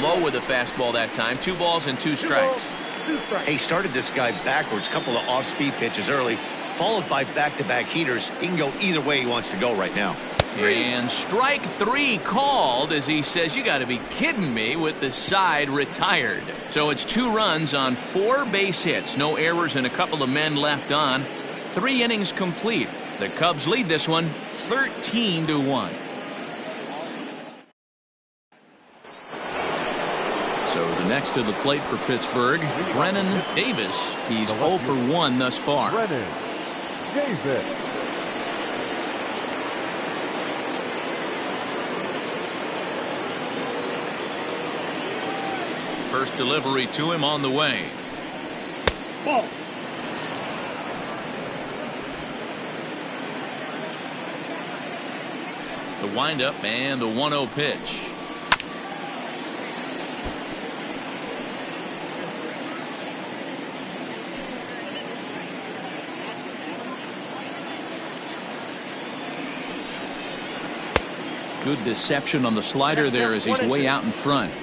Low with a fastball that time. 2 balls and 2 strikes. He started this guy backwards, couple of off-speed pitches early, followed by back-to-back heaters. He can go either way he wants to go right now. And strike 3 called as he says, you got to be kidding me, with the side retired. So it's 2 runs on 4 base hits, no errors and a couple of men left on. 3 innings complete. The Cubs lead this one 13-1. So the next to the plate for Pittsburgh, Brennan Davis. He's 0 for 1 thus far. Brennan Davis. First delivery to him on the way. Ball. The windup and the 1-0 pitch. Good deception on the slider there as he's way out in front.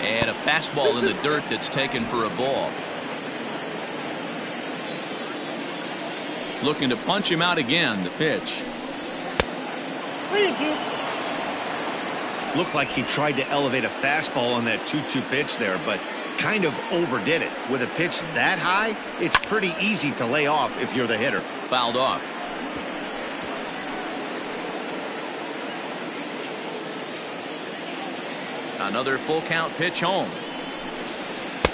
And a fastball in the dirt that's taken for a ball. Looking to punch him out again. The pitch. Looked like he tried to elevate a fastball on that 2-2 pitch there, but kind of overdid it. With a pitch that high, it's pretty easy to lay off if you're the hitter. Fouled off. Another full count pitch home.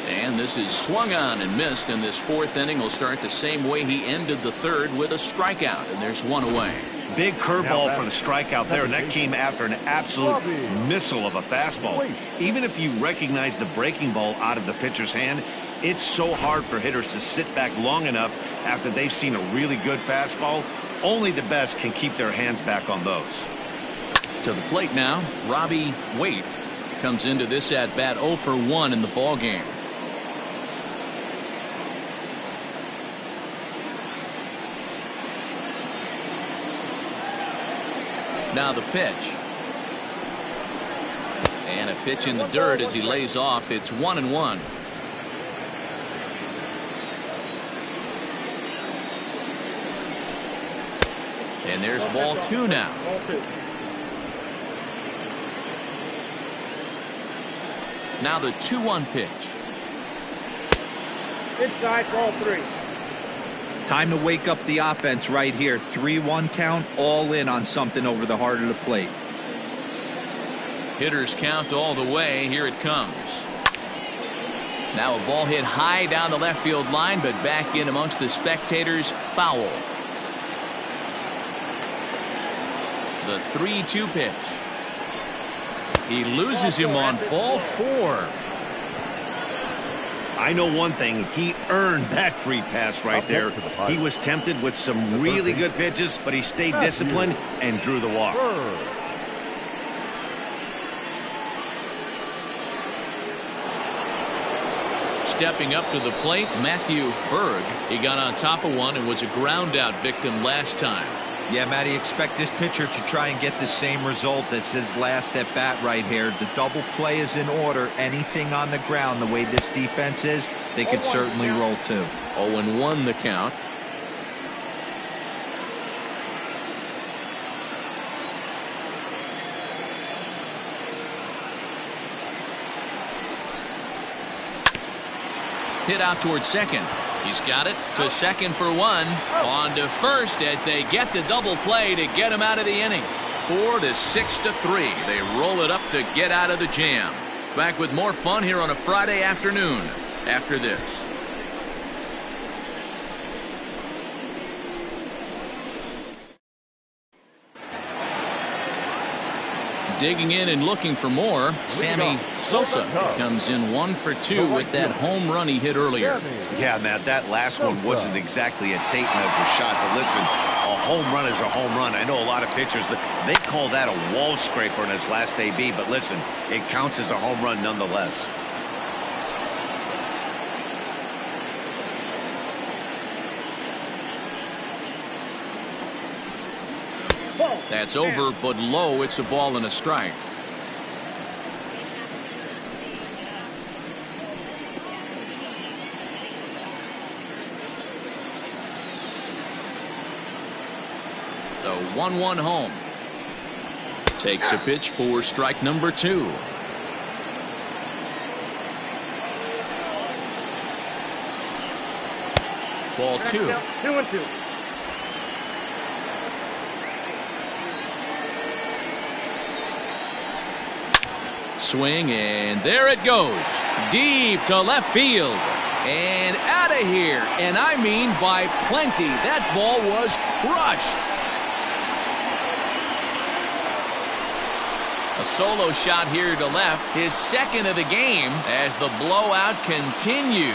And this is swung on and missed, and this fourth inning will start the same way he ended the third, with a strikeout, and there's one away. Big curveball for the strikeout there, and that came after an absolute missile of a fastball. Even if you recognize the breaking ball out of the pitcher's hand, it's so hard for hitters to sit back long enough after they've seen a really good fastball. Only the best can keep their hands back on those. To the plate now, Robbie Waite comes into this at bat 0 for 1 in the ball game. Now the pitch. And a pitch in the dirt as he lays off. It's 1-1. And there's ball 2 now. Now the 2-1 pitch. Inside, ball 3. Time to wake up the offense right here. 3-1 count, all in on something over the heart of the plate. Hitters count all the way. Here it comes. Now a ball hit high down the left field line, but back in amongst the spectators. Foul. The 3-2 pitch. He loses him on ball 4. I know one thing, he earned that free pass right there. He was tempted with some really good pitches, but he stayed disciplined and drew the walk. Stepping up to the plate, Matthew Berg. He got on top of one and was a ground out victim last time. Yeah, Matty, expect this pitcher to try and get the same result as his last at bat right here. The double play is in order. Anything on the ground, the way this defense is, they could certainly roll too. 0-1 the count. Hit out towards second. He's got it to second for 1. On to first as they get the double play to get him out of the inning. 4-6-3. They roll it up to get out of the jam. Back with more fun here on a Friday afternoon after this. Digging in and looking for more, Sammy Sosa comes in 1 for 2 with that home run he hit earlier. Yeah, Matt, that last one wasn't exactly a tape measure shot, but listen, a home run is a home run. I know a lot of pitchers, they call that a wall scraper in his last AB, but listen, it counts as a home run nonetheless. That's over, but low. It's a ball and a strike. The 1-1 home. Takes a pitch for strike number 2. Ball 2. 2-2. Swing, and there it goes. Deep to left field. And out of here. And I mean by plenty. That ball was crushed. A solo shot here to left, his second of the game as the blowout continues.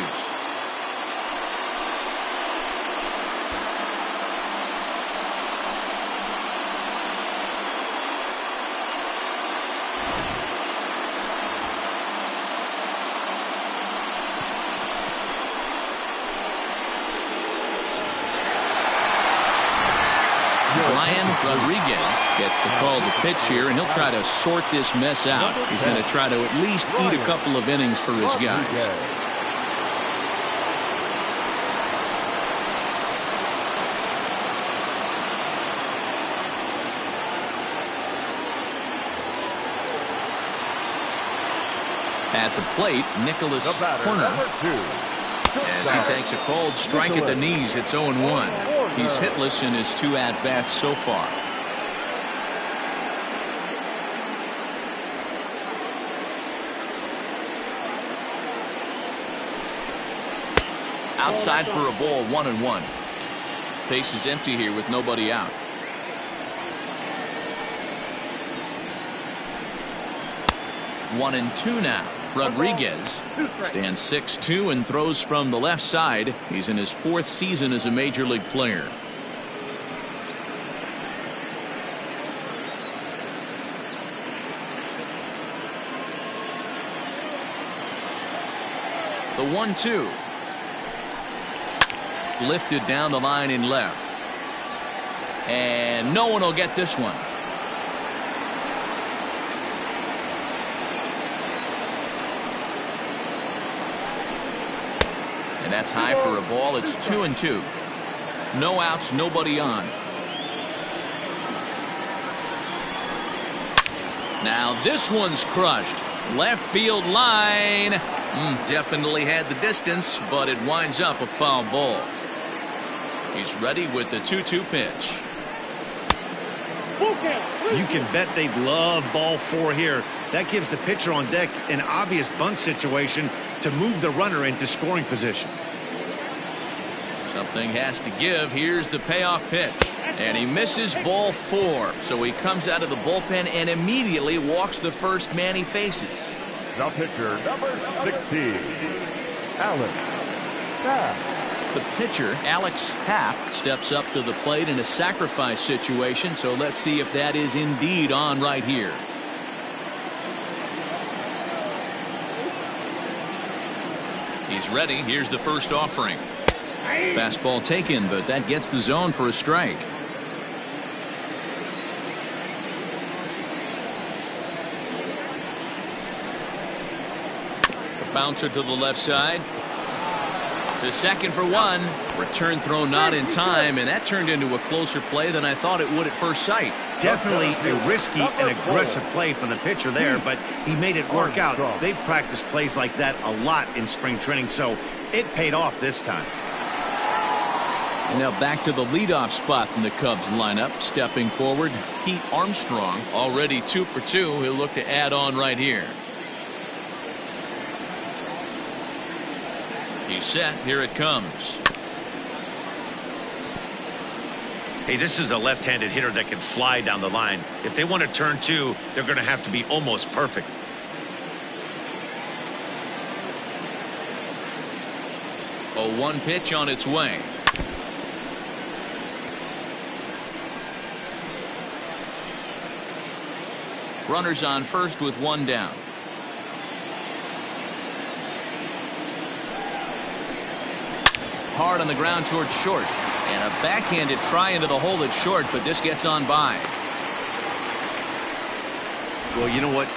Rodriguez gets the call to pitch here, and he'll try to sort this mess out. He's going to try to at least eat a couple of innings for his guys. At the plate, Nicholas Corner. As he takes a cold strike at the knees, it's 0-1. He's hitless in his 2 at-bats so far. Outside for a ball, 1-1. Base is empty here with nobody out. One and two now. Rodriguez stands 6'2" and throws from the left side. He's in his 4th season as a major league player. The 1-2. Lifted down the line in left. And no one will get this one. And that's high for a ball. It's 2-2. No outs, nobody on. Now this one's crushed. Left field line. Definitely had the distance, but it winds up a foul ball. He's ready with the 2-2 pitch. You can bet they'd love ball 4 here. That gives the pitcher on deck an obvious bunt situation to move the runner into scoring position. Something has to give. Here's the payoff pitch. And he misses ball 4. So he comes out of the bullpen and immediately walks the first man he faces. The pitcher, number 16, Alex Taft. The pitcher, Alex Taft, steps up to the plate in a sacrifice situation. So let's see if that is indeed on right here. He's ready. Here's the first offering. Fastball taken, but that gets the zone for a strike. The bouncer to the left side. To second for 1. Return throw not in time, and that turned into a closer play than I thought it would at first sight. Definitely a risky and aggressive play from the pitcher there, but he made it work out. They practice plays like that a lot in spring training, so it paid off this time. And now back to the leadoff spot in the Cubs lineup. Stepping forward, Pete Armstrong, already 2 for 2. He'll look to add on right here. He's set. Here it comes. Hey, this is a left-handed hitter that can fly down the line. If they want to turn 2, they're going to have to be almost perfect. A 1 pitch on its way. Runners on first with 1 down. Hard on the ground towards short. And a backhanded try into the hole at short, but this gets on by. Well, you know what?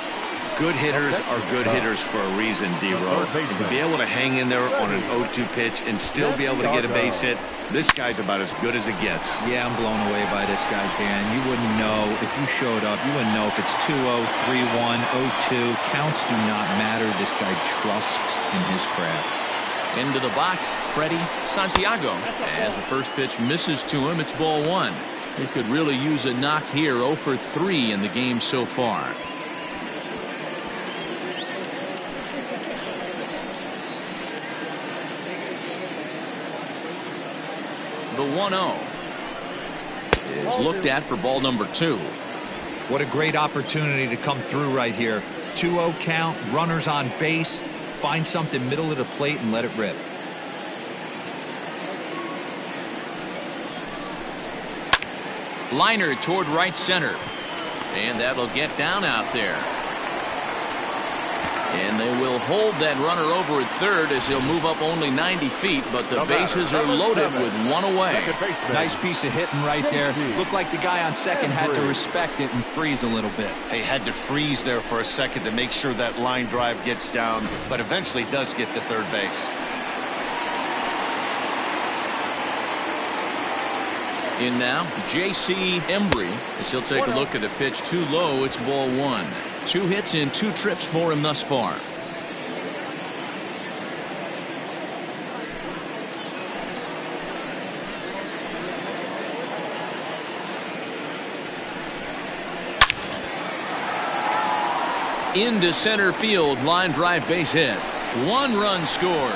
Good hitters are good hitters for a reason, D-Row. And to be able to hang in there on an 0-2 pitch and still be able to get a base hit, this guy's about as good as it gets. Yeah, I'm blown away by this guy, Dan. You wouldn't know if you showed up. You wouldn't know if it's 2-0, 3-1, 0-2. Counts do not matter. This guy trusts in his craft. Into the box, Freddie Santiago. As the first pitch misses to him, it's ball 1. He could really use a knock here. 0 for 3 in the game so far. The 1-0 is looked at for ball number 2. What a great opportunity to come through right here. 2-0 count, runners on base. Find something middle of the plate and let it rip. Liner toward right center. And that'll get down out there. And they will hold that runner over at third as he'll move up only 90 feet, but the bases are loaded with one away. Nice piece of hitting right there. Looked like the guy on second had to respect it and freeze a little bit. He had to freeze there for a second to make sure that line drive gets down, but eventually does get to third base. In now, J.C. Embry, as he'll take a look at a pitch too low. It's ball one. 2 hits in 2 trips for him thus far. Into center field, line drive base hit. 1 run scores,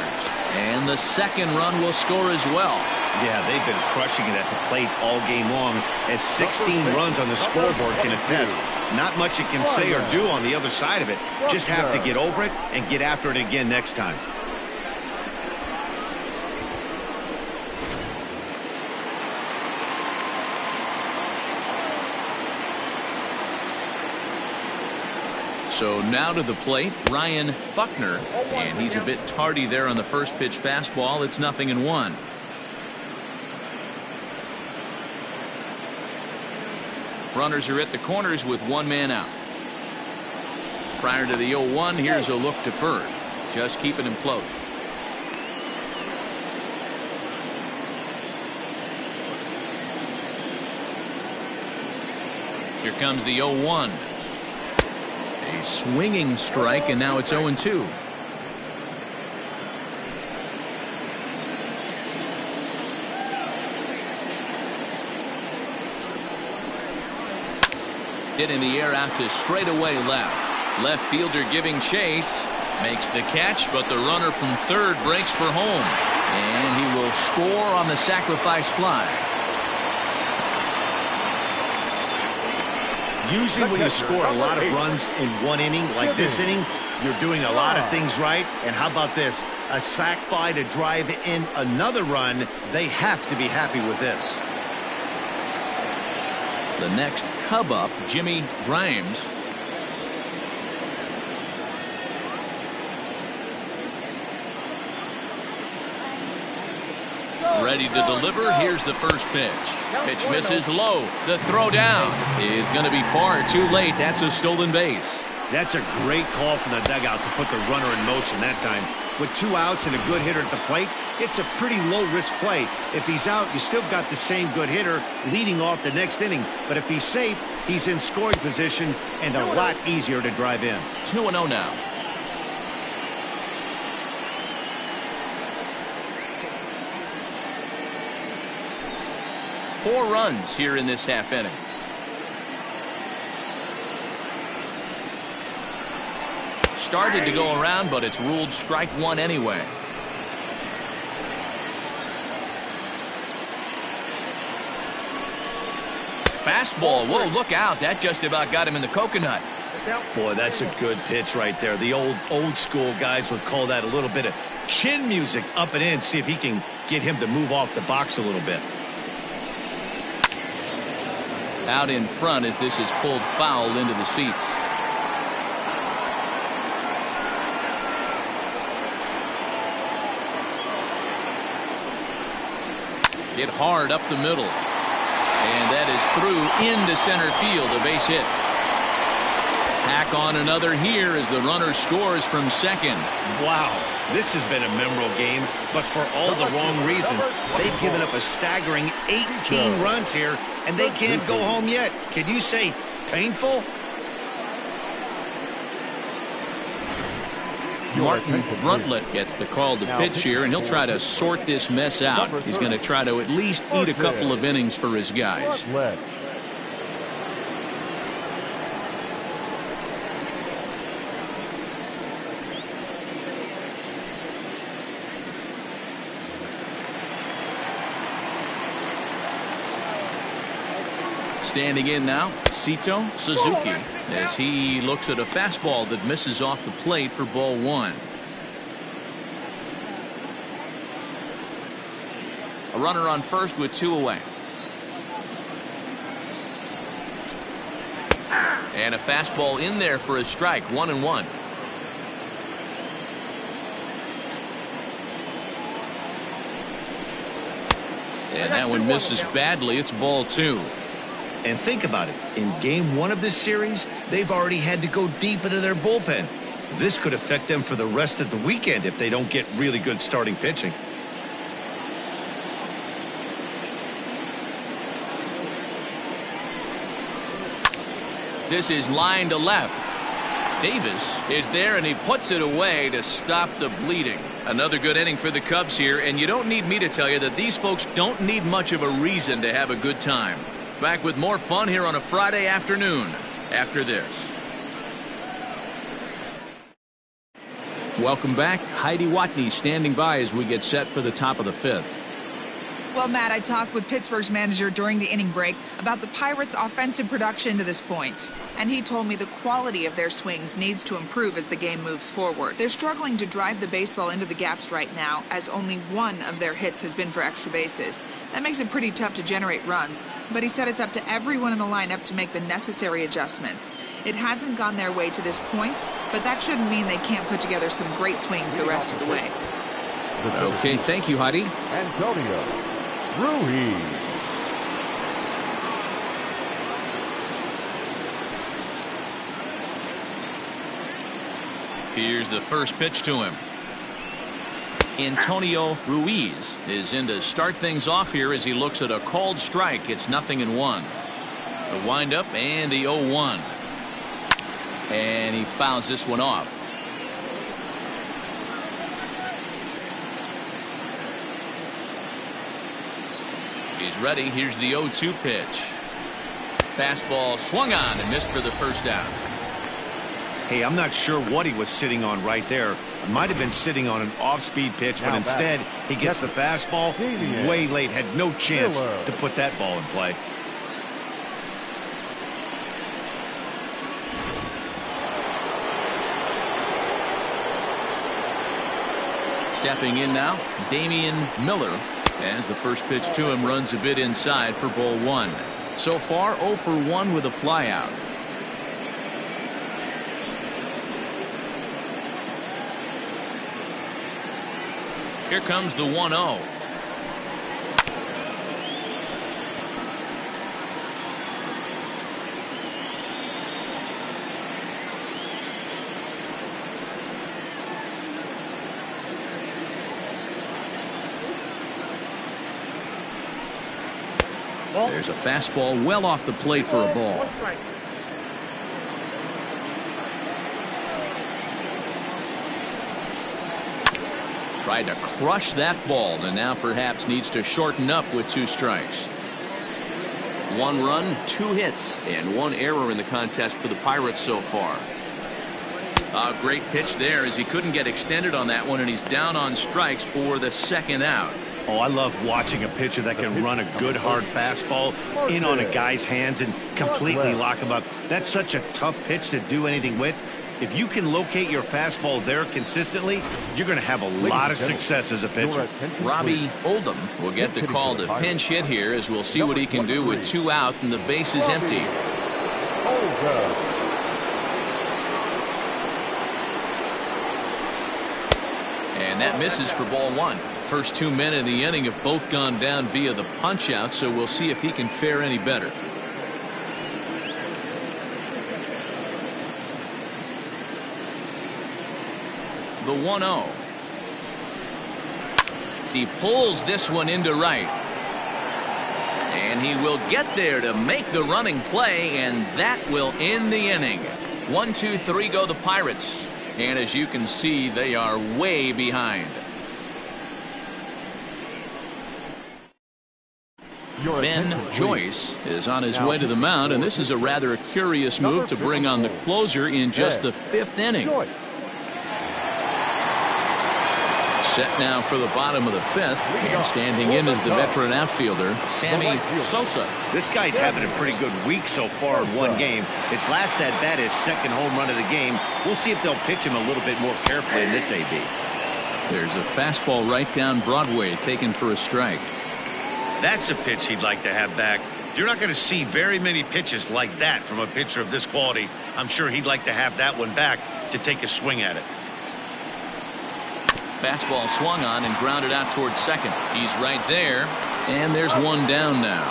and the second run will score as well. Yeah, they've been crushing it at the plate all game long, as 16 runs on the scoreboard can attest. Not much you can say or do on the other side of it. Just have to get over it and get after it again next time. So now to the plate, Ryan Buckner, and he's a bit tardy there on the first pitch fastball. It's 0-1. Runners are at the corners with 1 man out. Prior to the 0-1, here's a look to first. Just keeping him close. Here comes the 0-1. A swinging strike, and now it's 0-2. Hit in the air out to straightaway left. Left fielder giving chase. Makes the catch, but the runner from third breaks for home. And he will score on the sacrifice fly. Usually when you score a lot of runs in 1 inning, like this inning, you're doing a lot of things right. And how about this? A sac fly to drive in another run. They have to be happy with this. The next Cub up, Jimmy Grimes. Ready to deliver. Here's the first pitch. Pitch misses low. The throw down is going to be far too late. That's a stolen base. That's a great call from the dugout to put the runner in motion that time. With 2 outs and a good hitter at the plate, it's a pretty low-risk play. If he's out, you still got the same good hitter leading off the next inning. But if he's safe, he's in scoring position and a lot easier to drive in. 2-0 now. Four runs here in this half inning. Started to go around, but it's ruled strike 1 anyway. Fastball. Whoa, look out. That just about got him in the coconut. Boy, that's a good pitch right there. The old school guys would call that a little bit of chin music up and in. See if he can get him to move off the box a little bit. Out in front as this is pulled foul into the seats. Hit hard up the middle. And that is through into center field, a base hit. Tack on another here as the runner scores from second. Wow, this has been a memorable game, but for all the wrong reasons. They've given up a staggering 18 runs here, and they can't go home yet. Can you say painful? Martin Bruntlett gets the call to pitch here, and he'll try to sort this mess out. He's going to try to at least eat a couple of innings for his guys. Standing in now, Sito Suzuki, as he looks at a fastball that misses off the plate for ball 1. A runner on first with 2 away. And a fastball in there for a strike, 1-1. And that one misses badly. It's ball 2. And think about it. In game 1 of this series, they've already had to go deep into their bullpen. This could affect them for the rest of the weekend if they don't get really good starting pitching. This is line to left. Davis is there, and he puts it away to stop the bleeding. Another good inning for the Cubs here, and you don't need me to tell you that these folks don't need much of a reason to have a good time. Back with more fun here on a Friday afternoon after this. Welcome back. Heidi Watney standing by as we get set for the top of the 5th. Well, Matt, I talked with Pittsburgh's manager during the inning break about the Pirates' offensive production to this point. And he told me the quality of their swings needs to improve as the game moves forward. They're struggling to drive the baseball into the gaps right now, as only 1 of their hits has been for extra bases. That makes it pretty tough to generate runs, but he said it's up to everyone in the lineup to make the necessary adjustments. It hasn't gone their way to this point, but that shouldn't mean they can't put together some great swings the rest of the way. Okay, thank you, Heidi. Antonio Ruiz. Here's the first pitch to him. Antonio Ruiz is in to start things off here as he looks at a called strike. It's 0-1. The windup and the 0-1. And he fouls this one off. He's ready. Here's the 0-2 pitch. Fastball swung on and missed for the first out. Hey, I'm not sure what he was sitting on right there. It might have been sitting on an off-speed pitch, but instead he gets the fastball way late. Had no chance to put that ball in play. Stepping in now, Damian Miller, as the first pitch to him runs a bit inside for ball 1. So far 0 for 1 with a flyout. Here comes the 1-0. There's a fastball well off the plate for a ball. Tried to crush that ball and now perhaps needs to shorten up with 2 strikes. 1 run, 2 hits, and 1 error in the contest for the Pirates so far. A great pitch there as he couldn't get extended on that one, and he's down on strikes for the 2nd out. Oh, I love watching a pitcher that can run a good hard fastball in on a guy's hands and completely lock him up. That's such a tough pitch to do anything with. If you can locate your fastball there consistently, you're going to have a lot of success as a pitcher. Robbie Oldham will get the call to pinch hit here as we'll see what he can do with 2 out and the base is empty. And that misses for ball 1. First 2 men in the inning have both gone down via the punch out, so we'll see if he can fare any better. The 1-0. He pulls this one into right. And he will get there to make the running play, and that will end the inning. 1, 2, 3 go the Pirates. And as you can see, they are way behind. Ben Joyce is on his way to the mound, and this is a rather curious move to bring on the closer in just the 5th inning. Set now for the bottom of the fifth, and standing in is the veteran outfielder, Sammy Sosa. This guy's having a pretty good week so far in one game. His last at bat is second home run of the game. We'll see if they'll pitch him a little bit more carefully in this AB. There's a fastball right down Broadway taken for a strike. That's a pitch he'd like to have back. You're not going to see very many pitches like that from a pitcher of this quality. I'm sure he'd like to have that one back to take a swing at it. Fastball swung on and grounded out towards second. He's right there, and there's one down now.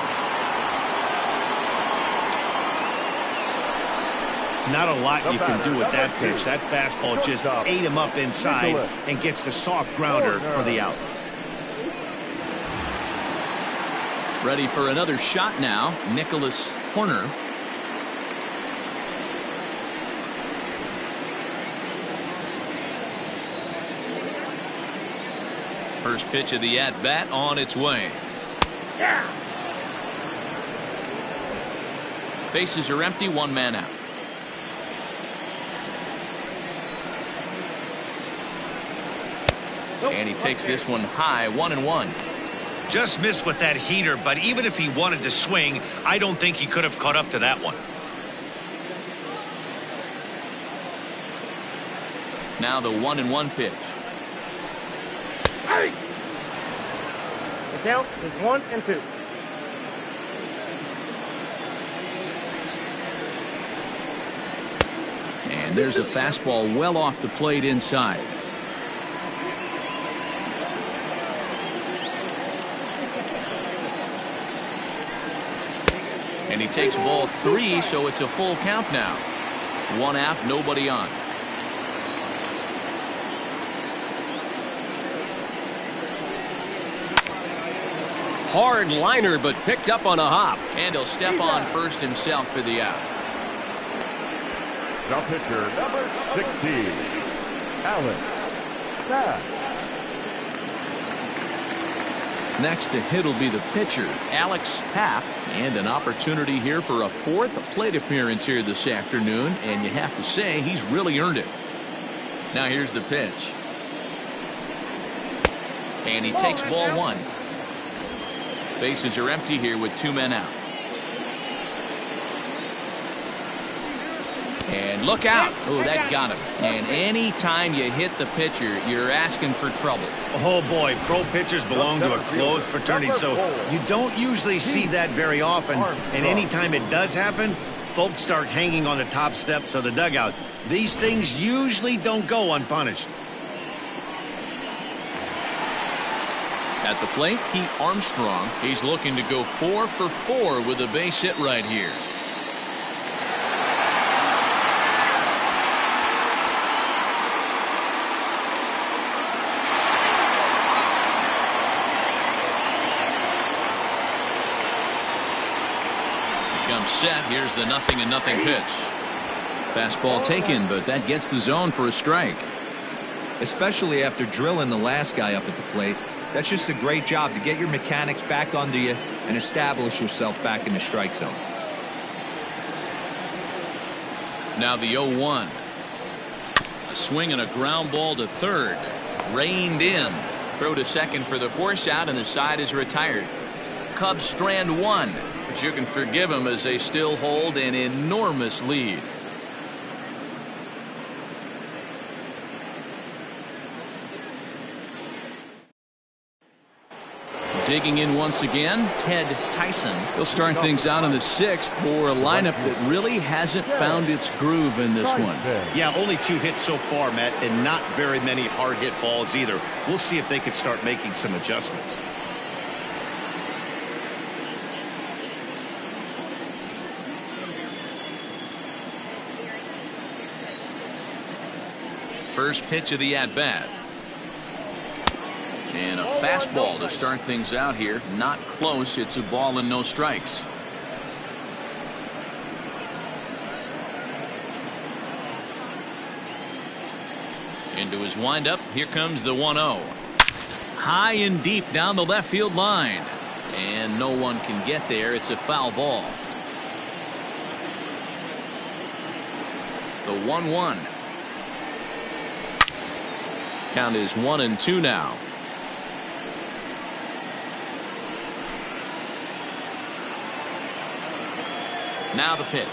Not a lot you can do with that pitch. That fastball just ate him up inside and gets the soft grounder for the out. Ready for another shot now, Nicholas Horner. First pitch of the at-bat on its way. Bases are empty, one man out. And he takes this one high, 1-1. Just missed with that heater, but even if he wanted to swing, I don't think he could have caught up to that one. Now the 1-1 pitch. Hey! The count is 1-2. And there's a fastball well off the plate inside. And he takes ball 3, so it's a full count now. One out, nobody on. Hard liner, but picked up on a hop. And he'll step on first himself for the out. The pitcher, number 16, Alex Sapp. Next to hit will be the pitcher, Alex Sapp, and an opportunity here for a fourth plate appearance here this afternoon, and you have to say he's really earned it. Now here's the pitch. And he takes ball 1. Bases are empty here with 2 men out. And look out. Oh, that got him. And any time you hit the pitcher, you're asking for trouble. Oh boy, pro pitchers belong to a closed fraternity, so you don't usually see that very often. And anytime it does happen, folks start hanging on the top steps of the dugout. These things usually don't go unpunished. At the plate, Pete Armstrong. He's looking to go 4 for 4 with a base hit right here. Comes set. Here's the 0-0 pitch. Fastball taken, but that gets the zone for a strike. Especially after drilling the last guy up at the plate. That's just a great job to get your mechanics back under you and establish yourself back in the strike zone. Now the 0-1. A swing and a ground ball to third. Reined in. Throw to second for the force out, and the side is retired. Cubs strand 1, but you can forgive them as they still hold an enormous lead. Digging in once again, Ted Tyson. He'll start things out in the 6th for a lineup that really hasn't found its groove in this one. Yeah, only 2 hits so far, Matt, and not very many hard hit balls either. We'll see if they can start making some adjustments. First pitch of the at-bat. And a fastball to start things out here. Not close. It's a ball and no strikes. Into his windup. Here comes the 1-0. High and deep down the left field line. And no one can get there. It's a foul ball. The 1-1. Count is 1-2 now. Now the pitch.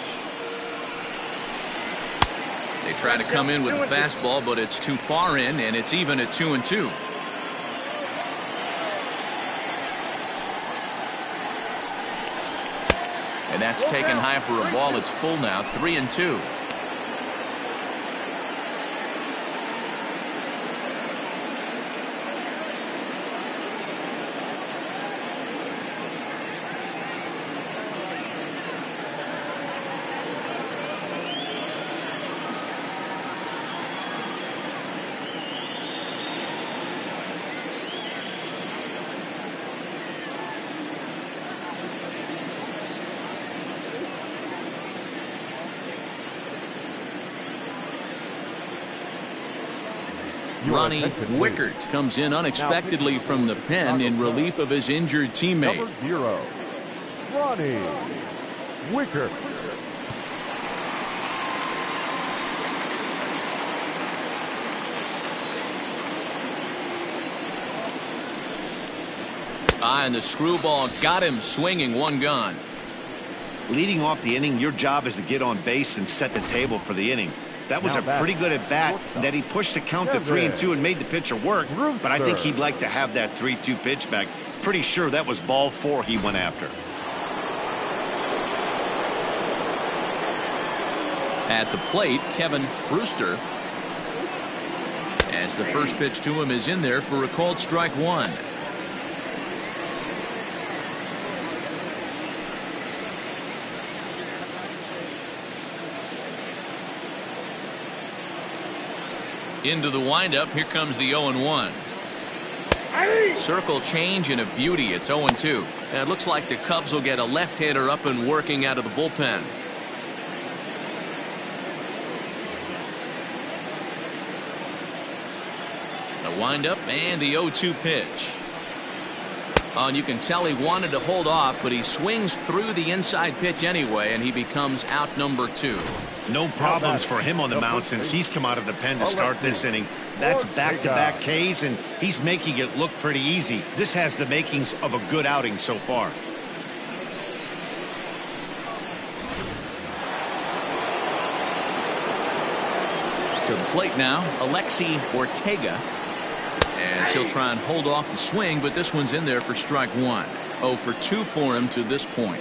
They try to come in with a fastball, but it's too far in, and it's even at 2-2. And that's taken high for a ball. It's full now, 3-2. Ronnie Wickert comes in unexpectedly from the pen in relief of his injured teammate. Number 0, Ronnie Wickert. And the screwball got him swinging, one gone. Leading off the inning, your job is to get on base and set the table for the inning. That was a pretty good at bat that he pushed the count to 3-2 and made the pitcher work, but I think he'd like to have that 3-2 pitch back. Pretty sure that was ball 4 he went after. At the plate, Kevin Brewster, as the first pitch to him is in there for a called strike 1. Into the windup. Here comes the 0-1. Circle change and a beauty. It's 0-2. It looks like the Cubs will get a left-hander up and working out of the bullpen. The windup and the 0-2 pitch. And you can tell he wanted to hold off, but he swings through the inside pitch anyway, and he becomes out number 2. No problems for him on the mound since he's come out of the pen to start this inning. That's back-to-back Ks, and he's making it look pretty easy. This has the makings of a good outing so far. To the plate now, Alexi Ortega. As he'll try and hold off the swing, but this one's in there for strike 1. 0 for 2 for him to this point.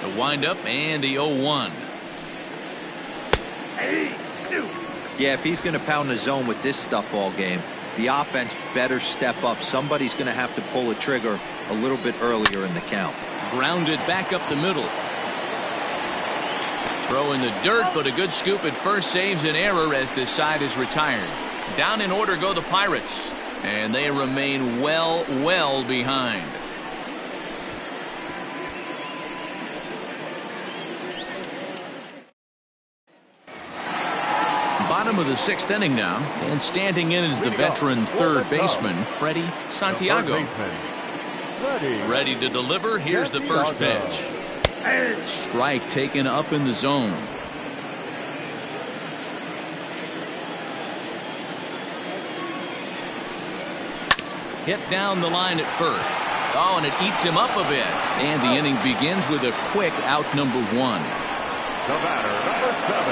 The windup and the 0-1. Yeah, if he's going to pound the zone with this stuff all game, the offense better step up. Somebody's going to have to pull a trigger a little bit earlier in the count. Grounded back up the middle. Throw in the dirt, but a good scoop at first saves an error as this side is retired. Down in order go the Pirates, and they remain well behind. Bottom of the 6th inning now, and standing in is the veteran third baseman, Freddie Santiago. Ready to deliver. Here's the first pitch. Strike taken up in the zone. Hit down the line at first. Oh, and it eats him up a bit. And the inning begins with a quick out number 1. The batter, number 7,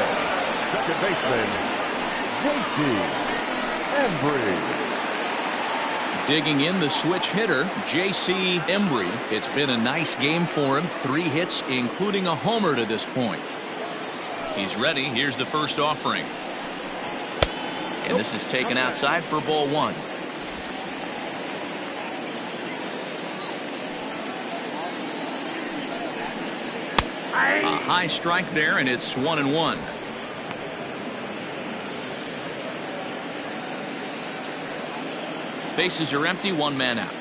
second baseman, J.C. Embry. Digging in the switch hitter, J.C. Embry. It's been a nice game for him. 3 hits, including a homer to this point. He's ready. Here's the first offering. And this is taken outside for ball 1. A high strike there, and it's 1-1. Bases are empty, 1 man out.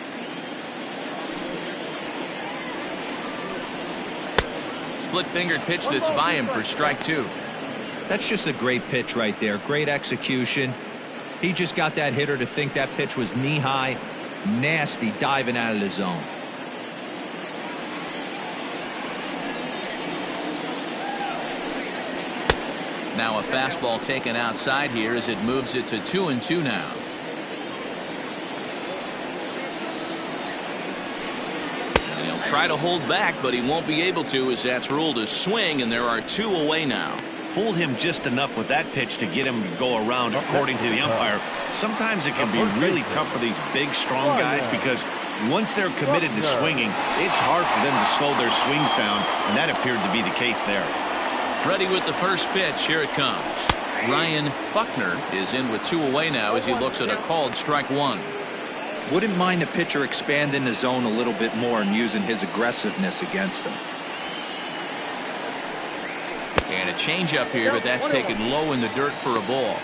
Split-fingered pitch that's by him for strike 2. That's just a great pitch right there. Great execution. He just got that hitter to think that pitch was knee-high. Nasty diving out of the zone. fastball taken outside here as it moves it to 2-2 now. And he'll try to hold back, but he won't be able to, as that's ruled a swing, and there are 2 away now. Fooled him just enough with that pitch to get him to go around, according to the umpire. Sometimes it can be really tough for these big, strong guys, because once they're committed to swinging, it's hard for them to slow their swings down, and that appeared to be the case there. Ready with the first pitch. Here it comes. Ryan Buckner is in with 2 away now as he looks at a called strike 1. Wouldn't mind the pitcher expanding the zone a little bit more and using his aggressiveness against him. And a changeup here, but that's taken low in the dirt for a ball.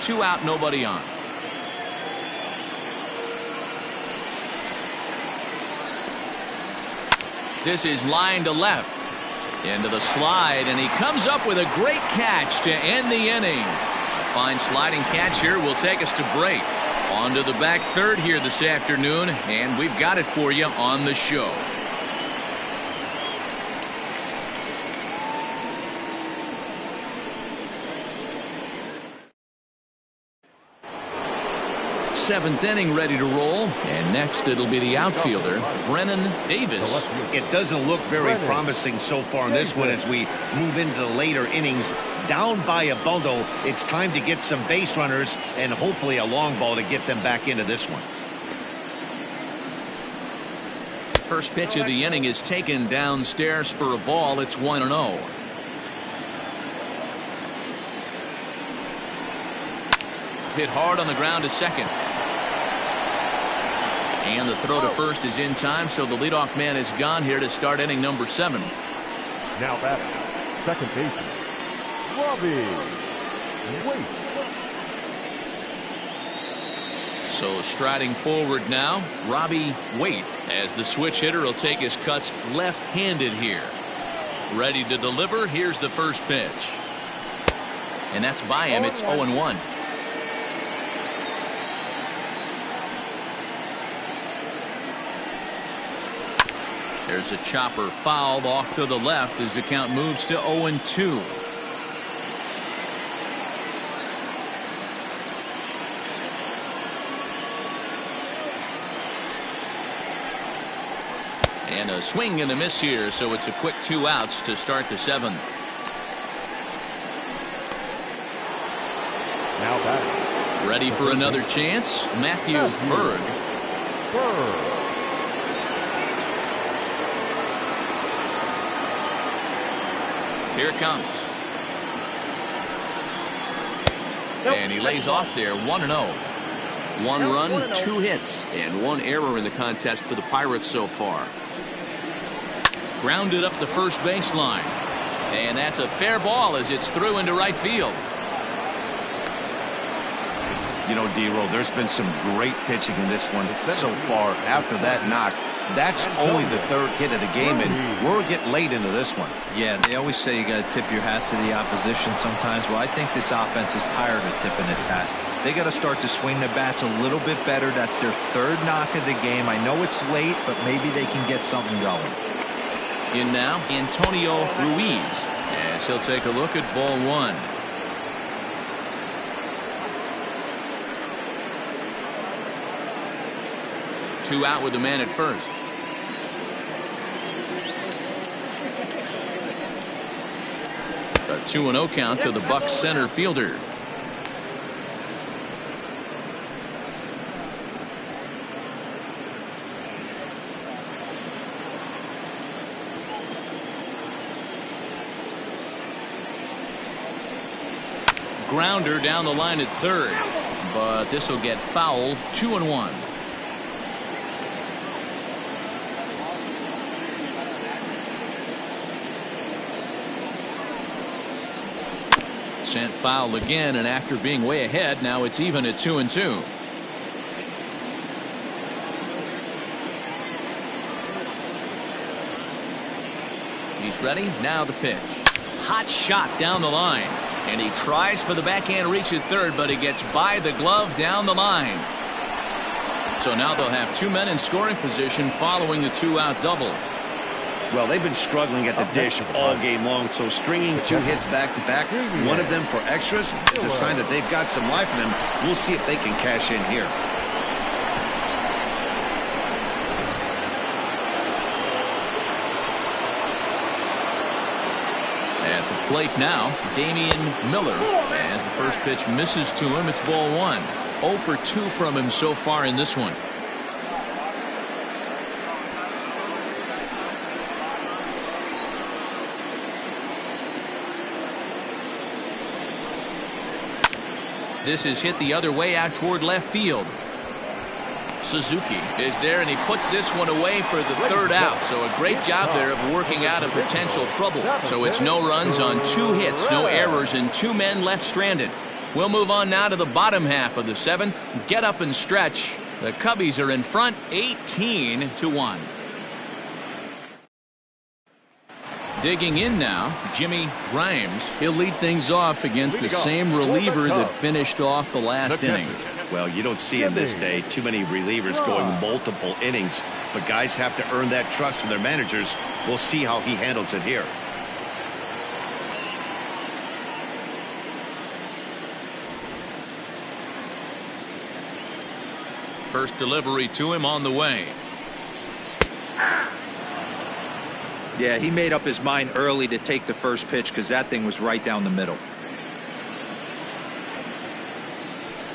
Two out, nobody on. This is line to left. Into the slide, and he comes up with a great catch to end the inning. A fine sliding catch here will take us to break. On to the back third here this afternoon, and we've got it for you on the show. Seventh inning ready to roll, and next it'll be the outfielder Brennan Davis. It doesn't look very promising so far in this one as we move into the later innings. Down by a bundle, it's time to get some base runners and hopefully a long ball to get them back into this one. First pitch of the inning is taken downstairs for a ball. It's 1-0. Hit hard on the ground to second. And the throw to first is in time, so the leadoff man is gone here to start inning number 7. Now batting, second baseman, Robbie Waite. So striding forward now, Robbie Waite, as the switch hitter will take his cuts left-handed here. Ready to deliver. Here's the first pitch. And that's by him. It's 0-1. There's a chopper fouled off to the left as the count moves to 0-2. And a swing and a miss here, so it's a quick 2 outs to start the 7th. Now batting. Ready for another chance, Matthew Berg. Here it comes. And he lays off there, 1-0. 1 run, 2 hits, and 1 error in the contest for the Pirates so far. Grounded up the first baseline. And that's a fair ball as it's through into right field. You know, D-Roll, there's been some great pitching in this one so far. After that knock, that's only the 3rd hit of the game, and we're getting late into this one. Yeah, they always say you got to tip your hat to the opposition sometimes. Well, I think this offense is tired of tipping its hat. They got to start to swing the bats a little bit better. That's their 3rd knock of the game. I know it's late, but maybe they can get something going. In now, Antonio Ruiz, as he'll take a look at ball 1. Two out with the man at first. A 2-0 count to the Bucs center fielder. Grounder down the line at 3rd, but this will get fouled. 2-1. Sent foul again, and after being way ahead, now it's even at 2-2. He's ready. Now the pitch. Hot shot down the line, and he tries for the backhand reach at 3rd, but he gets by the glove down the line. So now they'll have 2 men in scoring position following the 2-out double. Well, they've been struggling at the dish all game long, so stringing 2 hits back-to-back, one of them for extras, is a sign that they've got some life in them. We'll see if they can cash in here. At the plate now, Damian Miller. As the first pitch misses to him, it's ball 1. 0 for 2 from him so far in this one. This is hit the other way out toward left field. Suzuki is there, and he puts this one away for the 3rd out. So a great job there of working out a potential trouble. So it's no runs on 2 hits, no errors, and 2 men left stranded. We'll move on now to the bottom half of the 7th. Get up and stretch. The Cubbies are in front 18-1. Digging in now, Jimmy Grimes. He'll lead things off against the same reliever that finished off the last inning. Well, you don't see in this day too many relievers going multiple innings, but guys have to earn that trust from their managers. We'll see how he handles it here. First delivery to him on the way. Yeah, he made up his mind early to take the first pitch because that thing was right down the middle.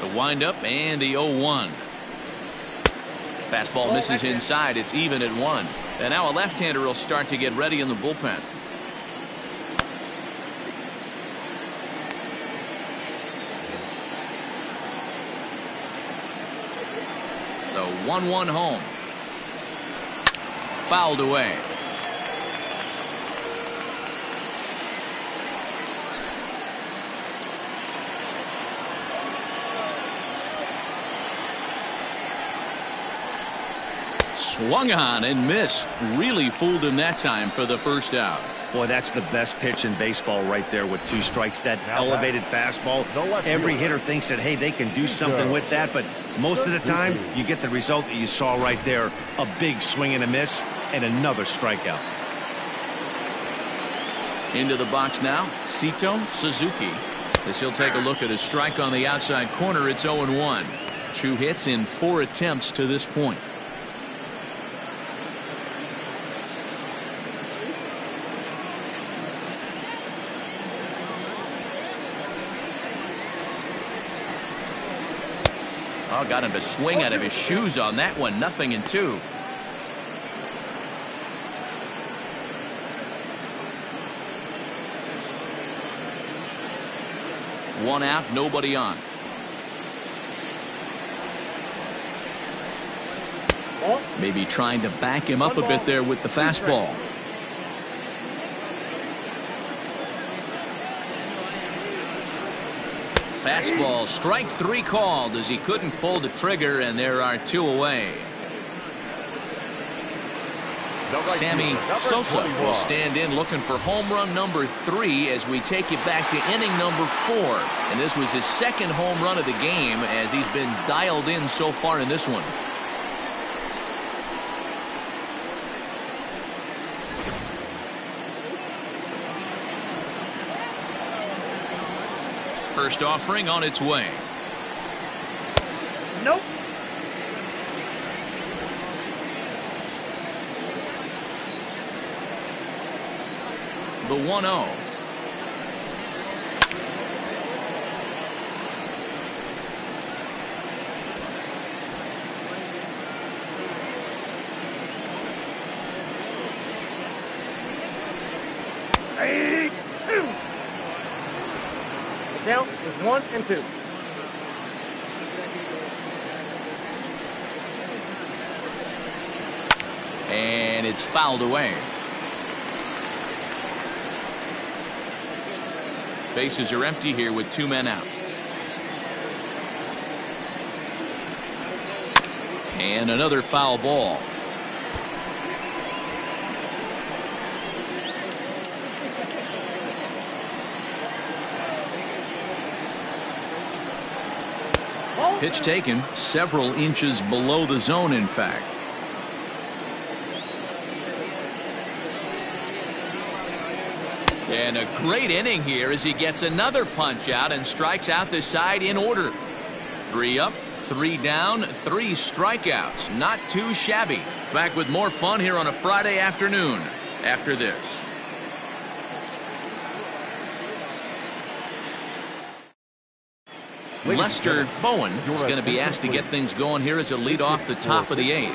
The windup and the 0-1. Fastball misses inside. It's even at 1. And now a left-hander will start to get ready in the bullpen. The 1-1 home. Fouled away. Swung on and missed. Really fooled him that time for the 1st out. Boy, that's the best pitch in baseball right there with 2 strikes. That elevated fastball. Every hitter thinks that, hey, they can do something with that, but most of the time you get the result that you saw right there. A big swing and a miss and another strikeout. Into the box now, Sito Suzuki. As he'll take a look at a strike on the outside corner, it's 0-1. 2 hits in 4 attempts to this point. Oh, got him to swing out of his shoes on that one. 0-2. One out, nobody on. Maybe trying to back him up a bit there with the fastball. Fastball, strike 3 called as he couldn't pull the trigger, and there are 2 away. Sammy Sosa will stand in looking for home run number 3 as we take it back to inning number 4. And this was his 2nd home run of the game as he's been dialed in so far in this one. First offering on its way. Nope. The 1-0. Count is 1-2. And it's fouled away. Bases are empty here with 2 men out. And another foul ball. Pitch taken several inches below the zone, in fact. And a great inning here as he gets another punch out and strikes out the side in order. 3 up, 3 down, 3 strikeouts. Not too shabby. Back with more fun here on a Friday afternoon after this. Lester Bowen is going to be asked to get things going here as a lead off the top of the 8th.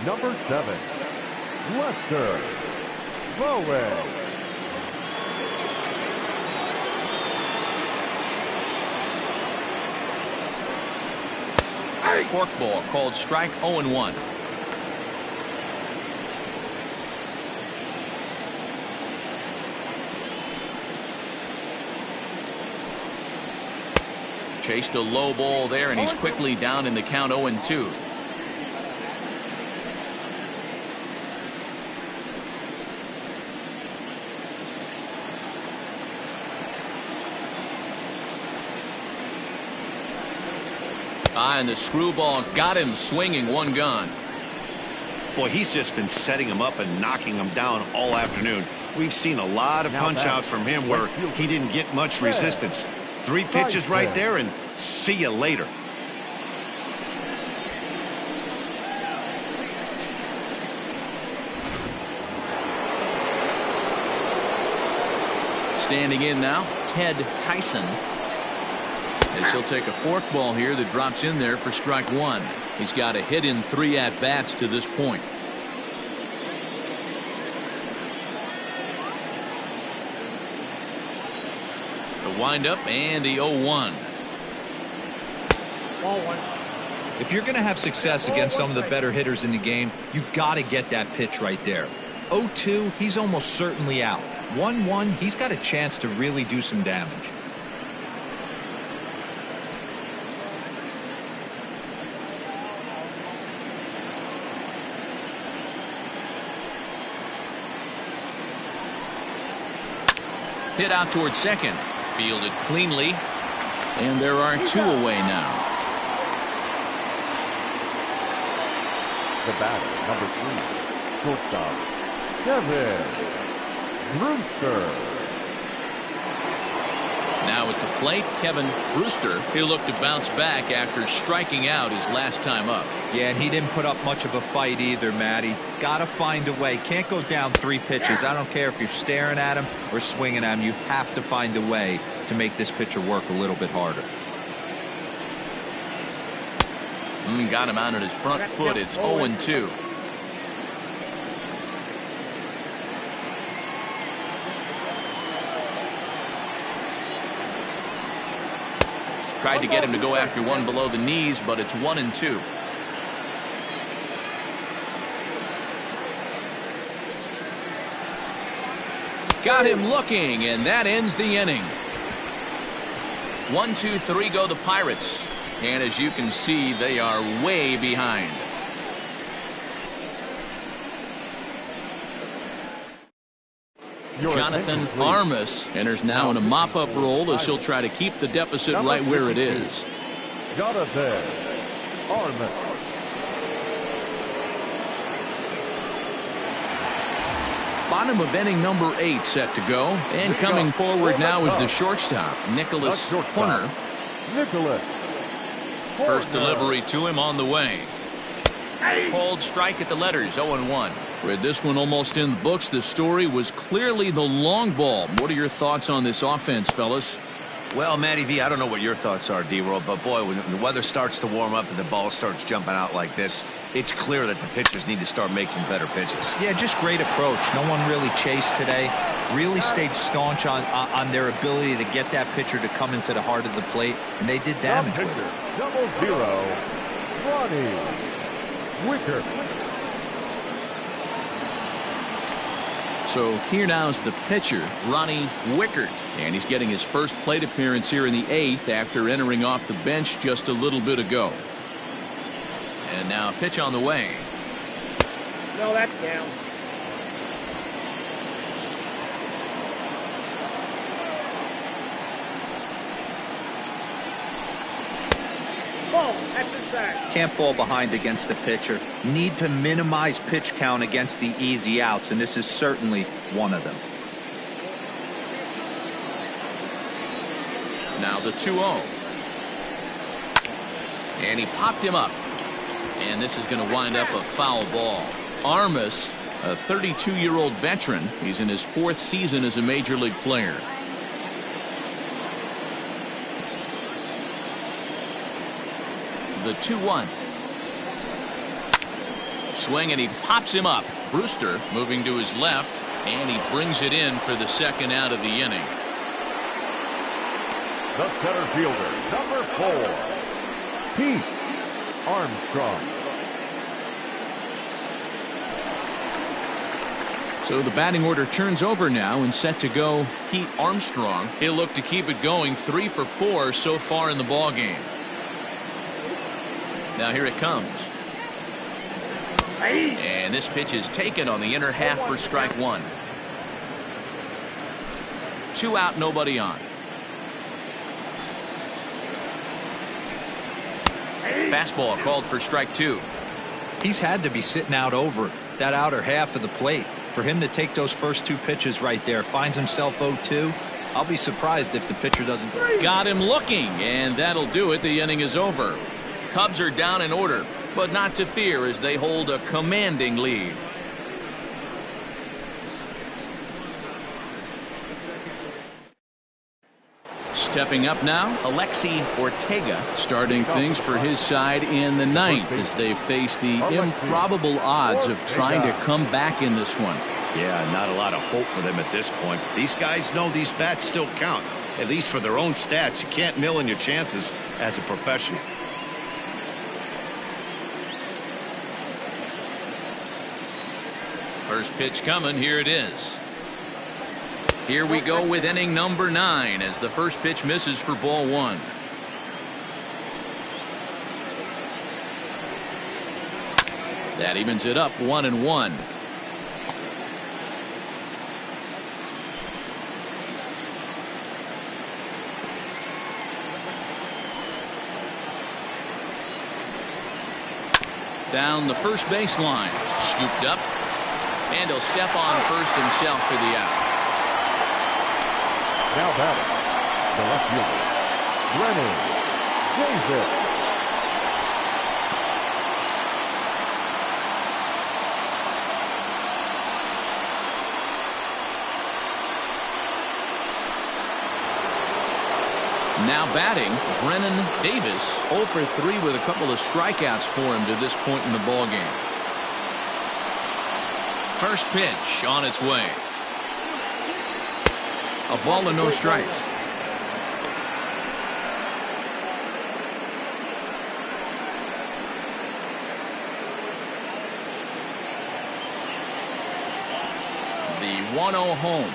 Number 7, Lester Bowen. Forkball called strike 0-1. Chased a low ball there, and he's quickly down in the count 0-2. And the screwball got him swinging, 1 gone. Boy, he's just been setting him up and knocking him down all afternoon. We've seen a lot of punch outs from him where he didn't get much resistance. 3 pitches right there, and see you later. Standing in now, Ted Tyson. As he'll take a forkball here that drops in there for strike 1. He's got a hit in 3 at-bats to this point. The windup and the 0-1. If you're going to have success against some of the better hitters in the game, you got to get that pitch right there. 0-2, he's almost certainly out. 1-1, he's got a chance to really do some damage. Hit out towards second. Fielded cleanly. And there are 2 away now. The batter, number 3, shortstop, Kevin Brewster. Now at the plate, Kevin Brewster. He'll look to bounce back after striking out his last time up. Yeah, and he didn't put up much of a fight either, Matty. Got to find a way. Can't go down 3 pitches. I don't care if you're staring at him or swinging at him. You have to find a way to make this pitcher work a little bit harder. Got him out at his front foot. It's 0-2. Tried to get him to go after one below the knees, but it's 1-2. Got him looking, and that ends the inning. 1, 2, 3 go the Pirates. And as you can see, they are way behind. Jonathan Armas enters now in a mop-up role as he'll try to keep the deficit right where it is. Jonathan Armas. Bottom of inning number 8 set to go. And coming forward now is the shortstop, Nicholas Horner. First delivery to him on the way. Called strike at the letters, 0-1. With this one almost in the books, the story was clearly the long ball. What are your thoughts on this offense, fellas? Well, Matty V, I don't know what your thoughts are, D-Roll, but boy, when the weather starts to warm up and the ball starts jumping out like this, it's clear that the pitchers need to start making better pitches. Yeah, just great approach. No one really chased today. Really stayed staunch on their ability to get that pitcher to come into the heart of the plate, and they did damage with it. 0-0, Ronnie Wicker. So here now's the pitcher, Ronnie Wickert, and he's getting his first plate appearance here in the 8th after entering off the bench just a little bit ago. And now a pitch on the way. No, that's down. Ball, that's inside. Can't fall behind against the pitcher. Need to minimize pitch count against the easy outs, and this is certainly one of them. Now the 2-0. And he popped him up. And this is going to wind up a foul ball. Armas, a 32-year-old veteran. He's in his 4th season as a major league player. The 2-1. Swing, and he pops him up. Brewster moving to his left, and he brings it in for the 2nd out of the inning. The center fielder, number 4, Pete Armstrong. So the batting order turns over now, and set to go Pete Armstrong. He'll look to keep it going. 3 for 4 so far in the ball game. Now here it comes. And this pitch is taken on the inner half for strike 1. 2 out, nobody on. Fastball called for strike 2. He's had to be sitting out over that outer half of the plate. For him to take those first 2 pitches right there, finds himself 0-2. I'll be surprised if the pitcher doesn't. Got him looking, and that'll do it. The inning is over. Cubs are down in order, but not to fear as they hold a commanding lead. Stepping up now, Alexi Ortega starting things for his side in the 9th as they face the improbable odds of trying to come back in this one. Yeah, not a lot of hope for them at this point. These guys know these bats still count, at least for their own stats. You can't mill in your chances as a professional. First pitch coming. Here it is. Here we go with inning number 9 as the first pitch misses for ball 1. That evens it up 1-1. Down the first baseline. Scooped up. And he'll step on first himself for the out. Now batting, the left fielder, Brennan Davis. Now batting, Brennan Davis, 0 for 3 with a couple of strikeouts for him to this point in the ball game. First pitch on its way. A ball and no strikes. The 1-0 home.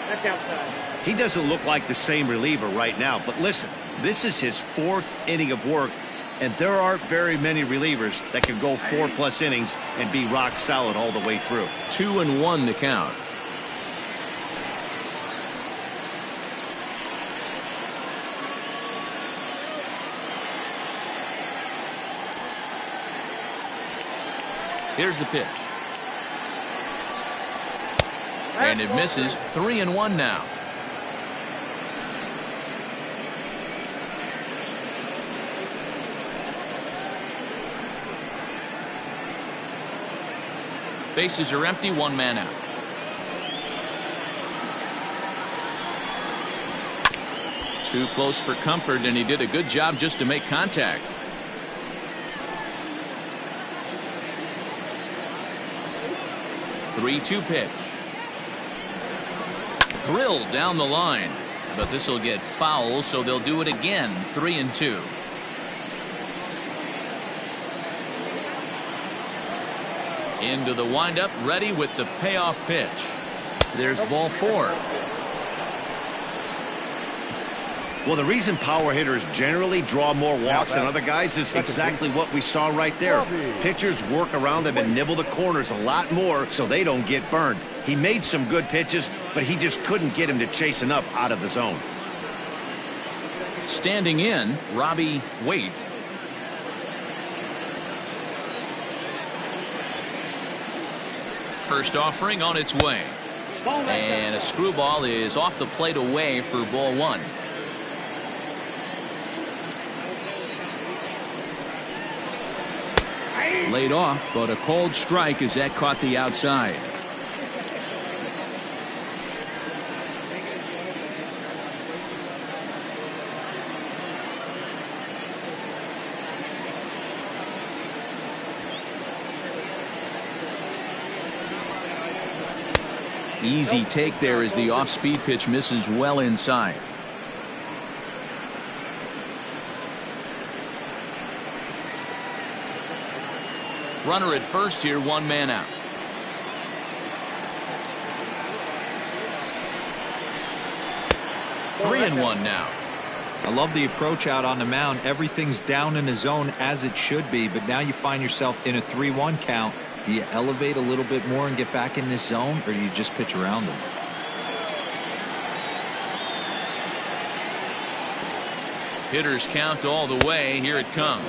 That's outside. He doesn't look like the same reliever right now, but listen, this is his 4th inning of work, and there aren't very many relievers that can go 4+ innings and be rock solid all the way through. 2-1 the count. Here's the pitch. And it misses. 3-1 now. Bases are empty, 1 man out. Too close for comfort, and he did a good job just to make contact. The 3-2 pitch. Drilled down the line, but this will get foul, so they'll do it again. 3-2. Into the windup, ready with the payoff pitch. There's ball 4. Well, the reason power hitters generally draw more walks than other guys is exactly what we saw right there. Pitchers work around them and nibble the corners a lot more so they don't get burned. He made some good pitches, but he just couldn't get him to chase enough out of the zone. Standing in, Robbie Waite. First offering on its way. And a screwball is off the plate away for ball one. Laid off, but a cold strike as that caught the outside. Easy take there as the off-speed pitch misses well inside. Runner at first here, 1 man out. Three and one now. I love the approach out on the mound. Everything's down in the zone as it should be, but now you find yourself in a 3-1 count. Do you elevate a little bit more and get back in this zone, or do you just pitch around them? Hitters count all the way. Here it comes.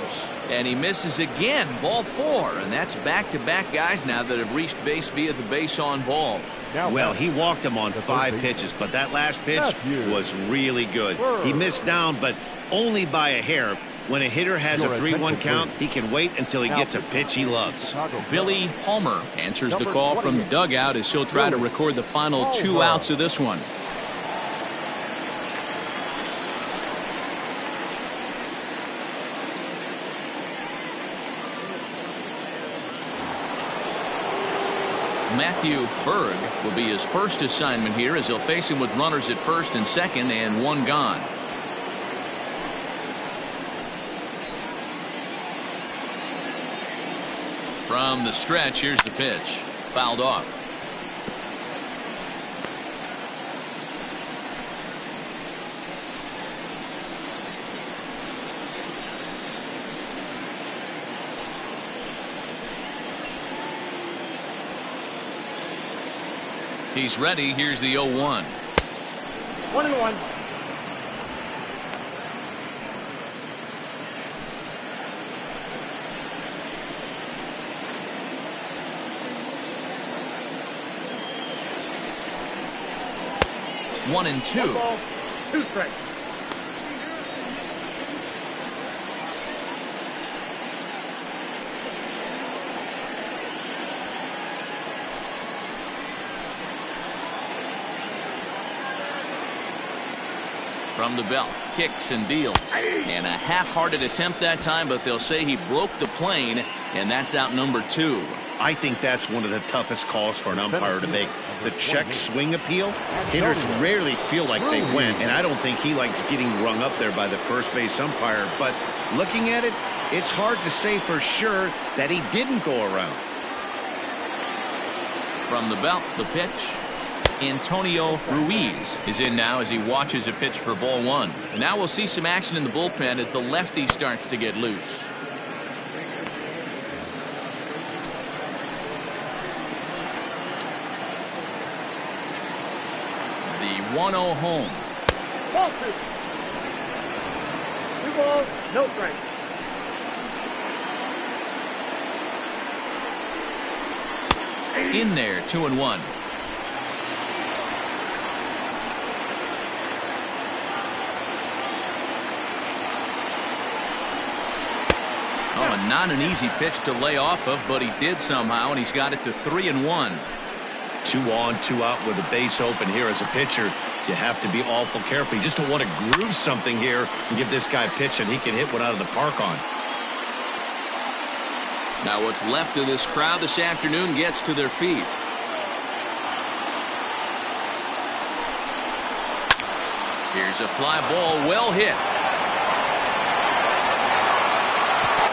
And he misses again. Ball 4. And that's back-to-back guys now that have reached base via the base on balls. Well, he walked him on 5 pitches, but that last pitch was really good. He missed down, but only by a hair. When a hitter has a 3-1 count, he can wait until he gets a pitch he loves. Billy Palmer answers the call from the dugout as he'll try to record the final 2 outs of this one. Matthew Berg will be his first assignment here as he'll face him with runners at first and second and 1 gone. From the stretch, here's the pitch. Fouled off. He's ready. Here's the 0-1. 1-1. One and 2. 1 ball, 2 strikes. From the belt, kicks and deals. And a half-hearted attempt that time, but they'll say he broke the plane, and that's out number 2. I think that's one of the toughest calls for an umpire to make. The check swing appeal. Hitters rarely feel like they went, and I don't think he likes getting rung up there by the first base umpire. But looking at it, it's hard to say for sure that he didn't go around. From the belt, the pitch. Antonio Ruiz is in now as he watches a pitch for ball 1. And now we'll see some action in the bullpen as the lefty starts to get loose. The 1-0 home. Ball 2. 2 balls, no strikes. In there, 2-1. Oh, not an easy pitch to lay off of, but he did somehow, and he's got it to 3-1. 2 on, 2 out with a base open here as a pitcher. You have to be awful careful. You just don't want to groove something here and give this guy a pitch and he can hit one out of the park on. Now what's left of this crowd this afternoon gets to their feet. Here's a fly ball, well hit.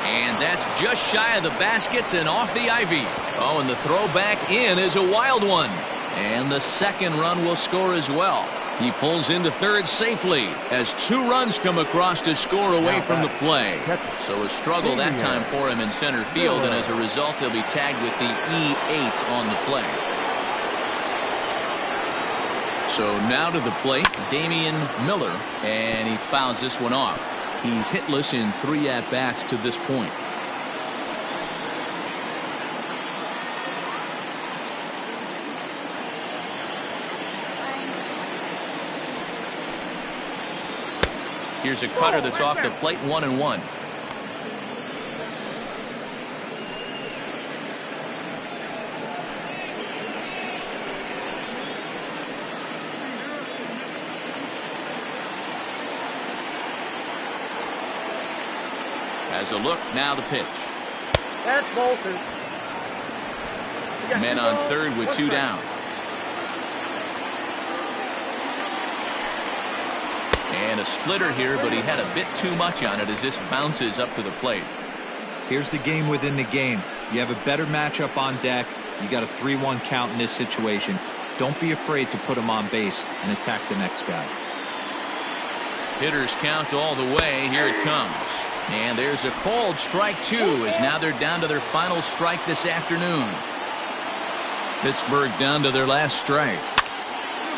And that's just shy of the baskets and off the ivy. Oh, and the throw back in is a wild one. And the second run will score as well. He pulls into third safely as 2 runs come across to score away from the play. So a struggle that time for him in center field, and as a result he'll be tagged with the E8 on the play. So now to the plate, Damian Miller, and he fouls this one off. He's hitless in 3 at-bats to this point. Here's a cutter that's off the plate, 1-1. As a look, now the pitch. That's Bolton. Men on third with 2 down. And a splitter here, but he had a bit too much on it as this bounces up to the plate. Here's the game within the game. You have a better matchup on deck. You got a 3-1 count in this situation. Don't be afraid to put him on base and attack the next guy. Hitters count all the way. Here it comes. And there's a called strike 2 as now they're down to their final strike this afternoon. Pittsburgh down to their last strike.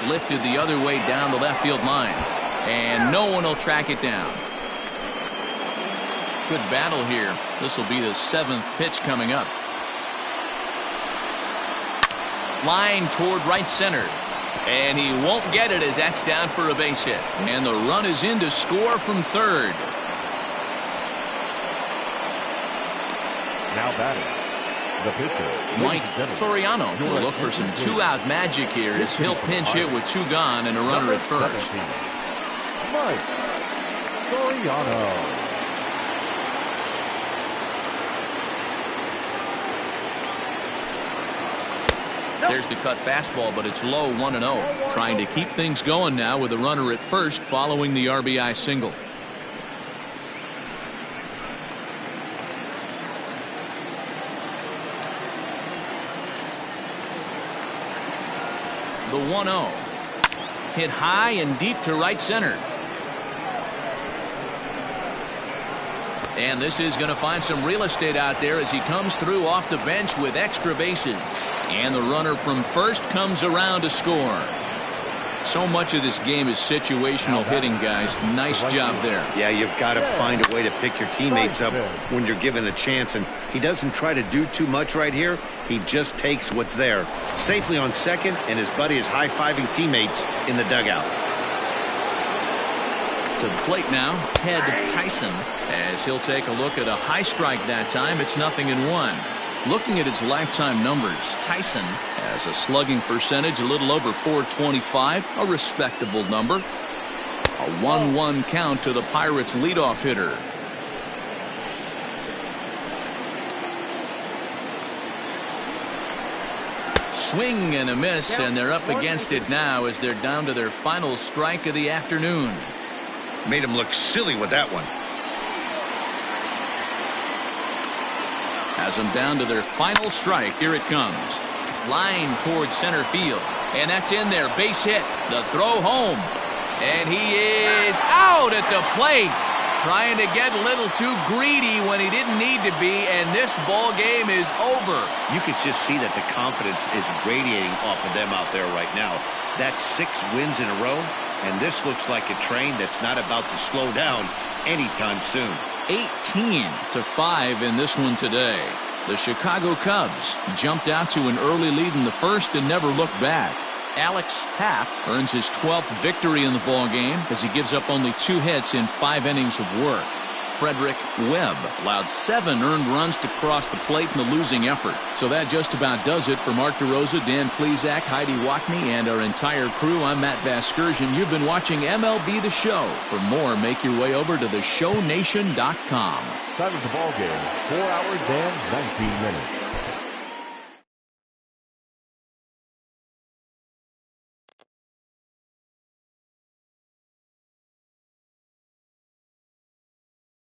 Lifted the other way down the left field line. And no one will track it down. Good battle here. This will be the 7th pitch coming up. Line toward right center. And he won't get it as that's down for a base hit. And the run is in to score from third. Now batting, the pitcher, Mike Soriano will look for some 2-out magic here as he'll pinch hit with 2 gone and a runner at first. Mike Soriano. There's the cut fastball, but it's low, 1-0. Trying to keep things going now with a runner at first following the RBI single. The 1-0. Hit high and deep to right center. And this is going to find some real estate out there as he comes through off the bench with extra bases. And the runner from first comes around to score. So much of this game is situational hitting, guys. Nice job there. Yeah, you've got to find a way to pick your teammates up when you're given the chance. And he doesn't try to do too much right here. He just takes what's there. Safely on second, and his buddy is high-fiving teammates in the dugout. To the plate now, Ted Tyson, as he'll take a look at a high strike that time. It's 0-1. Looking at his lifetime numbers, Tyson has a slugging percentage a little over .425, a respectable number. A 1-1 count to the Pirates' leadoff hitter. Swing and a miss, and they're up against it now as they're down to their final strike of the afternoon. Made him look silly with that one. Has them down to their final strike. Here it comes. Line towards center field. And that's in there. Base hit. The throw home. And he is out at the plate. Trying to get a little too greedy when he didn't need to be. And this ball game is over. You can just see that the confidence is radiating off of them out there right now. That's 6 wins in a row. And this looks like a train that's not about to slow down anytime soon. 18-5 in this one today. The Chicago Cubs jumped out to an early lead in the first and never looked back. Alex Happ earns his 12th victory in the ball game as he gives up only 2 hits in 5 innings of work. Frederick Webb allowed 7 earned runs to cross the plate in the losing effort. So that just about does it for Mark DeRosa, Dan Plesac, Heidi Wackney, and our entire crew. I'm Matt Vasgersian. You've been watching MLB The Show. For more, make your way over to theshownation.com. Time of the ball game, 4 hours and 19 minutes.